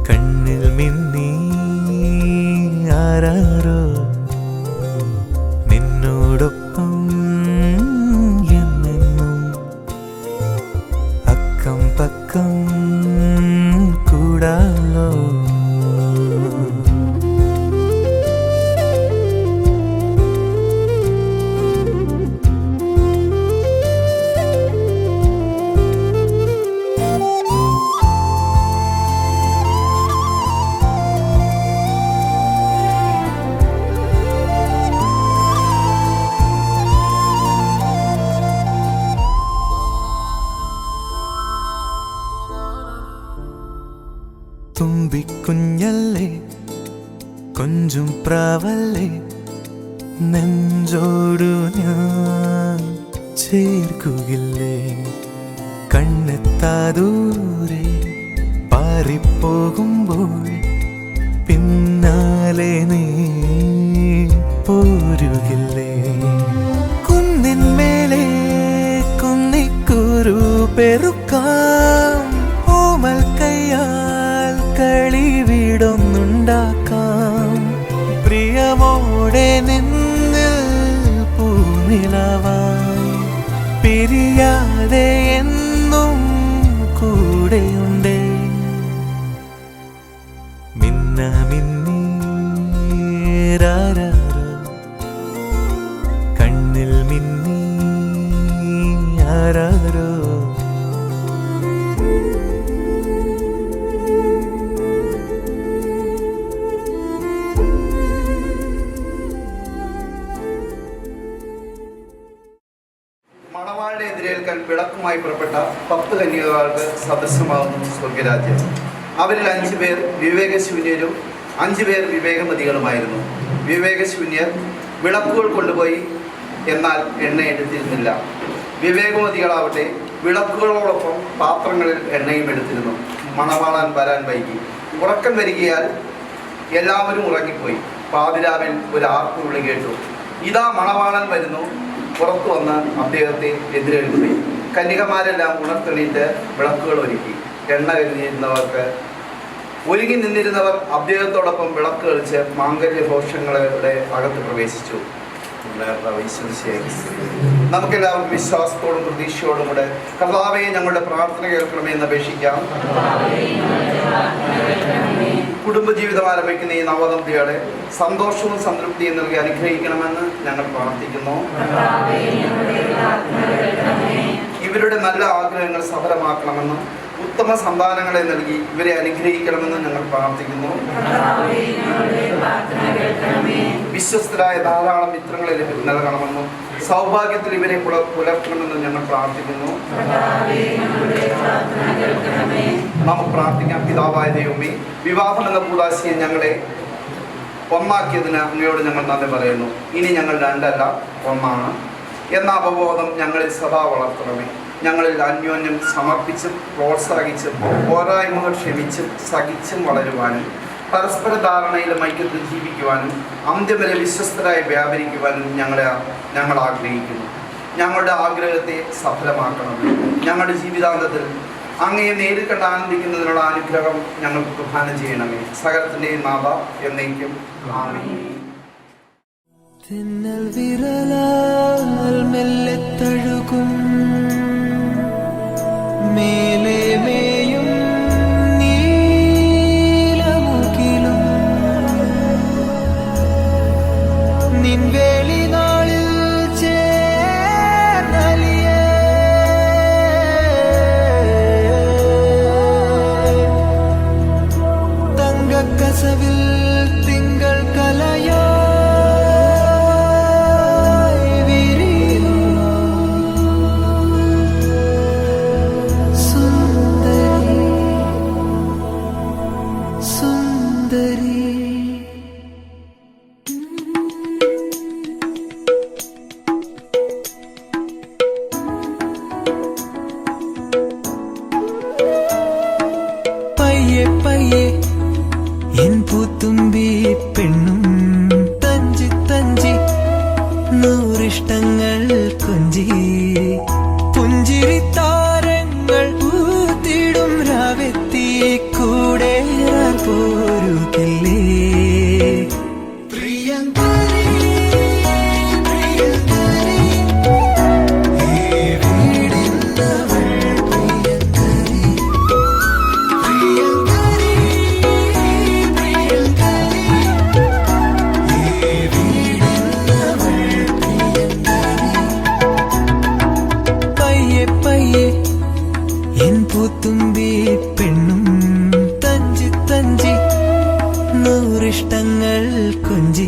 കണ്ണിൽ മിന്നി ആരാരോ നിന്നോടൊപ്പം എന്നെന്നും അക്കം പക്കം കൂടാലോ തുമ്പിക്കുഞ്ഞല്ലേ കൊഞ്ചും പ്രാവല്ലേ നെഞ്ചോടു ഞാൻ ചേർക്കുകില്ലേ കണ്ണെത്താദൂരെ പാറിപ്പോകുമ്പോൾ പിന്നാലെ നീ പോരുകില്ലേ കുന്നിന്മേലെ കുന്നിക്കുരു പെറുക്കാം ഓമൽ കയ്യാൽ കളിവിടൊന്നുണ്ടാക്കാം പ്രിയമോടെ നിന്നിൽ പൂനിലവായി പിരിയാതെ എന്നും കൂടെയുണ്ടേ മിന്ന മിന്നീരാരോ കണ്ണിൽ മിന്നി ആരാരോ മണവാളിനെ എതിരേൽക്കാൻ വിളക്കുമായി പുറപ്പെട്ട 10 കന്യകമാർക്ക് സദൃശമാകുന്നു സ്വർഗരാജ്യം. അവരിൽ 5 പേർ വിവേകശൂന്യരും 5 പേർ വിവേകമതികളുമായിരുന്നു. വിവേകശൂന്യർ വിളക്കുകൾ കൊണ്ടുപോയി, എന്നാൽ എണ്ണ എടുത്തിരുന്നില്ല. വിവേകമതികളാവട്ടെ വിളക്കുകളോടൊപ്പം പാത്രങ്ങളിൽ എണ്ണയും എടുത്തിരുന്നു. മണവാളൻ വരാൻ വൈകി. ഉറക്കം വരികയാൽ എല്ലാവരും ഉറങ്ങിപ്പോയി. പാതിരാവിൽ ഒരു ആർപ്പുവിളി കേട്ടു, ഇതാ മണവാളൻ വരുന്നു. പുറത്തു വന്ന് അദ്ദേഹത്തെ എതിരേൽക്കുകയും കന്യകമാരെല്ലാം ഉണർത്തെണീറ്റ് വിളക്കുകൾ ഒരുക്കി. എണ്ണ കരുതിയിരുന്നവർക്ക് ഒരുങ്ങി നിന്നിരുന്നവർ അദ്ദേഹത്തോടൊപ്പം വിളക്ക് കളിച്ച് മാംഗല്യഘോഷങ്ങളുടെ അകത്ത് പ്രവേശിച്ചു. നമുക്കെല്ലാവർക്കും വിശ്വാസത്തോടും പ്രതീക്ഷയോടും കൂടെ കർത്താവേ ഞങ്ങളുടെ പ്രാർത്ഥന കേൾക്കണമേ എന്ന് അപേക്ഷിക്കാം. കുടുംബജീവിതം ആരംഭിക്കുന്ന ഈ നവദമ്പതികളെ സന്തോഷവും സംതൃപ്തിയും നൽകി അനുഗ്രഹിക്കണമെന്ന് ഞങ്ങൾ പ്രാർത്ഥിക്കുന്നു. ഇവരുടെ നല്ല ആഗ്രഹങ്ങൾ സഫലമാക്കണമെന്നും ഉത്തമ സന്താനങ്ങളെ നൽകി ഇവരെ അനുഗ്രഹിക്കണമെന്ന് ഞങ്ങൾ പ്രാർത്ഥിക്കുന്നു. വിശ്വസ്തരായ ധാരാളം മിത്രങ്ങളെ നൽകണമെന്നും സൗഭാഗ്യത്തിൽ ഇവരെ പുലർത്തണമെന്നും ഞങ്ങൾ പ്രാർത്ഥിക്കുന്നു. നമുക്ക് പ്രാർത്ഥിക്കാം. പിതാവായ ദൈവമേ, വിവാഹം എന്ന കൂദാശയെ ഞങ്ങളെ ഒന്നാക്കിയതിന് അങ്ങയോട് ഞങ്ങൾ നന്ദി പറയുന്നു. ഇനി ഞങ്ങൾ രണ്ടല്ല ഒന്നാണ് എന്ന അവബോധം ഞങ്ങളിൽ സദാ വളർത്തണമേ. ഞങ്ങളിൽ അന്യോന്യം സമർപ്പിച്ചും പ്രോത്സാഹിച്ചും പോരായ്മകൾ ക്ഷമിച്ചും സഹിച്ചും വളരുവാനും പരസ്പര ധാരണയിലും ഐക്യത്തിൽ ജീവിക്കുവാനും അന്ത്യം വരെ വിശ്വസ്തരായി വ്യാപരിക്കുവാനും ഞങ്ങൾ ആഗ്രഹിക്കുന്നു. ഞങ്ങളുടെ ആഗ്രഹത്തെ സഫലമാക്കണം. ഞങ്ങളുടെ ജീവിതാന്തത്തിൽ അങ്ങയെ നേരിൽ കണ്ട് ആനന്ദിക്കുന്നതിനുള്ള അനുഗ്രഹം ഞങ്ങൾക്ക് പ്രദാനം ചെയ്യണമേ. സകലത്തിൻ്റെയും നാഥ എന്നേക്കും ആമേൻ. തിന്നൽ വിരലാൽ മെല്ലെ തഴുകും മേലെ മേയും നീലമുകിലും നിൻവേളി നാളിൽ ചേർന്നലിയേ തങ്കക്കസവിൽ തിങ്കൾ കലയോ പൂത്തുമ്പി പെണ്ണും തഞ്ചി തഞ്ചി നൂറിഷ്ടങ്ങൾ കൊഞ്ചി പുഞ്ചിരി താരങ്ങൾ പൂത്തിടും രാവെത്തി കൂടെ പോരുകില്ലേ പൂത്തുമ്പി പെണ്ണും തഞ്ചി തഞ്ചി നൂറിഷ്ടങ്ങൾ കൊഞ്ചി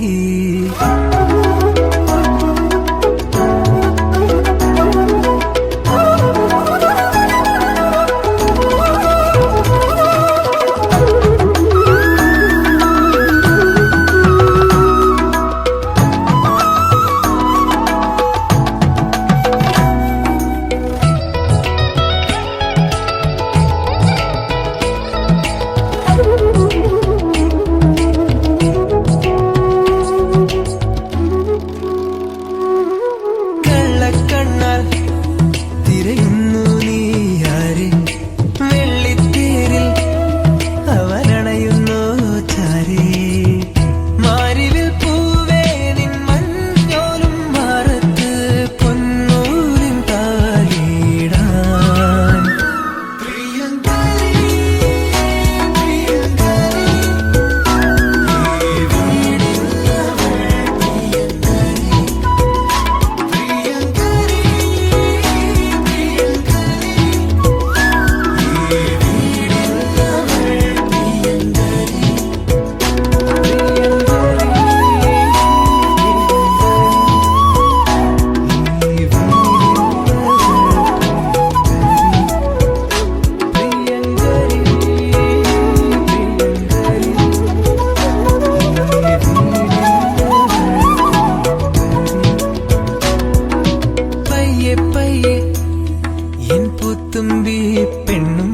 പൂത്തുമ്പി പെണ്ണും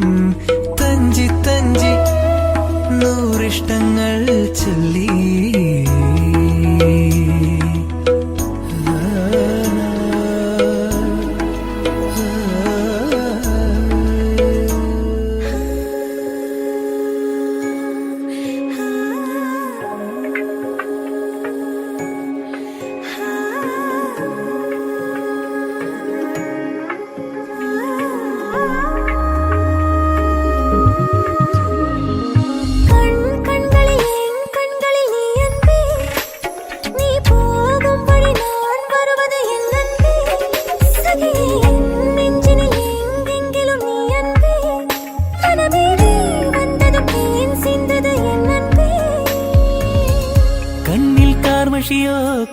തഞ്ചി തഞ്ചി നൂറിഷ്ടങ്ങൾ ചൊല്ലി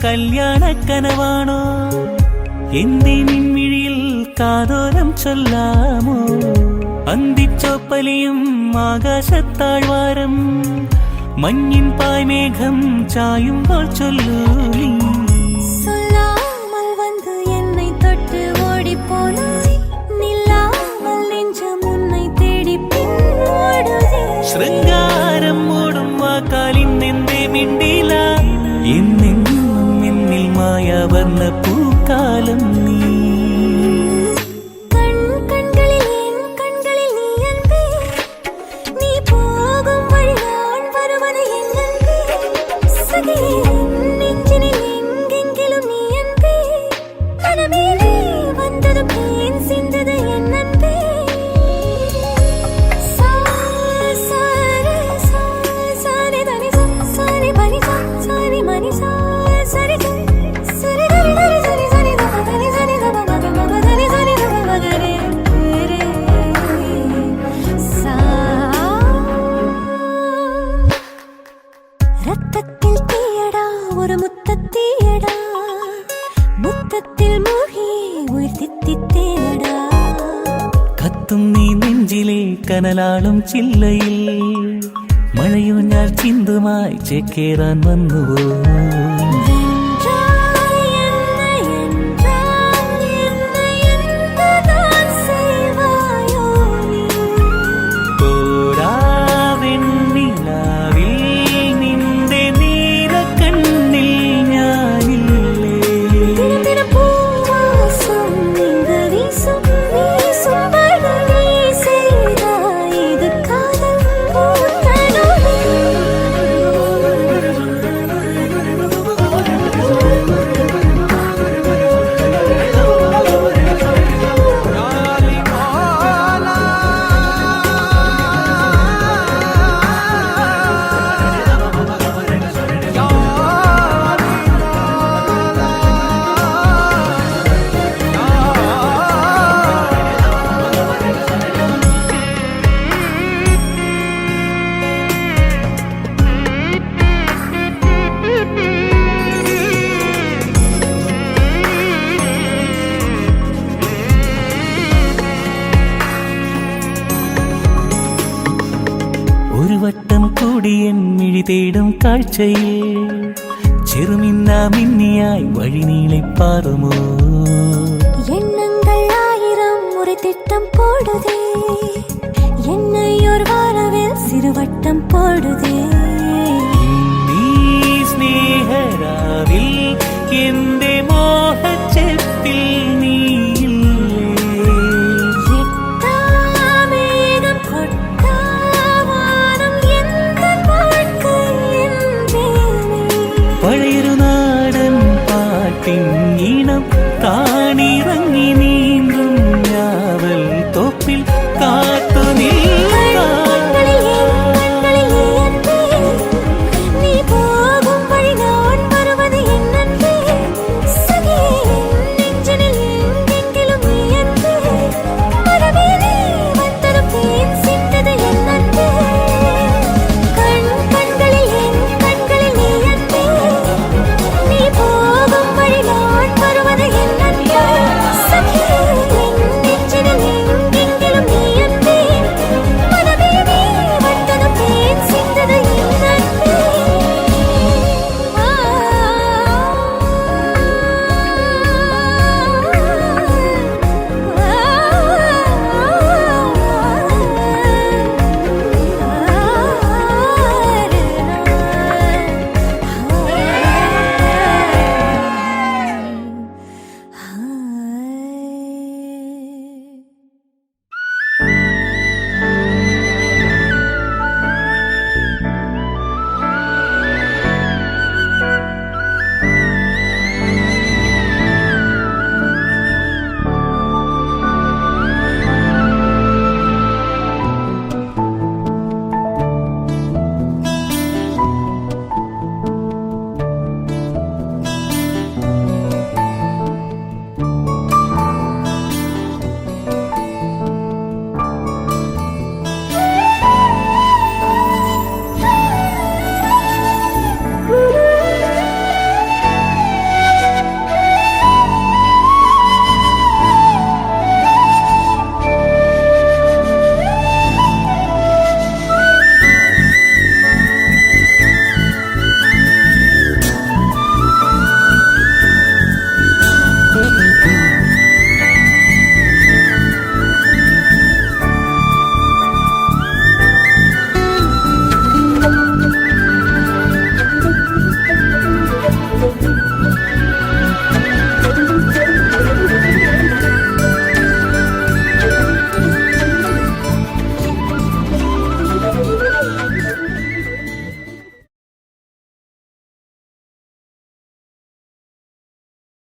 കല്യാണ കനവാണോ എന്തേ നിൻമിഴിയിൽ കാതോരം ചൊല്ലാമോ അന്തിച്ചോപ്പലിയും ആകാശത്താഴ്വാരം മഞ്ഞിൻ പായ്മേഘം ചായുമ്പോൾ ചൊല്ലൂ சொல்லாமல் வந்து என்னை தொட்டு ஓடி போனாய் நில എന്നെന്നും എന്നിൽ മായാവർണ്ണ പൂക്കാലം നീ. കത്തും നീ നെഞ്ചിലെ കനലാളും ചില്ലയിൽ മഴയൂഞ്ഞാൽ ചിന്തുമായി ചേക്കേറാൻ വന്നുവോ. ഒരു വട്ടം കൂടി എൻ മിഴി തേടും കാഴ്ചയിൽ ചെറുമിന്നാ മിന്നിയായി വഴിനീളെ പാറുമോ. எண்ணங்கள் ஆயிரம் ஒரு திட்டம் போடுதே என்னை ஒரு வாரவில் சிறுவட்டம் போடுதே.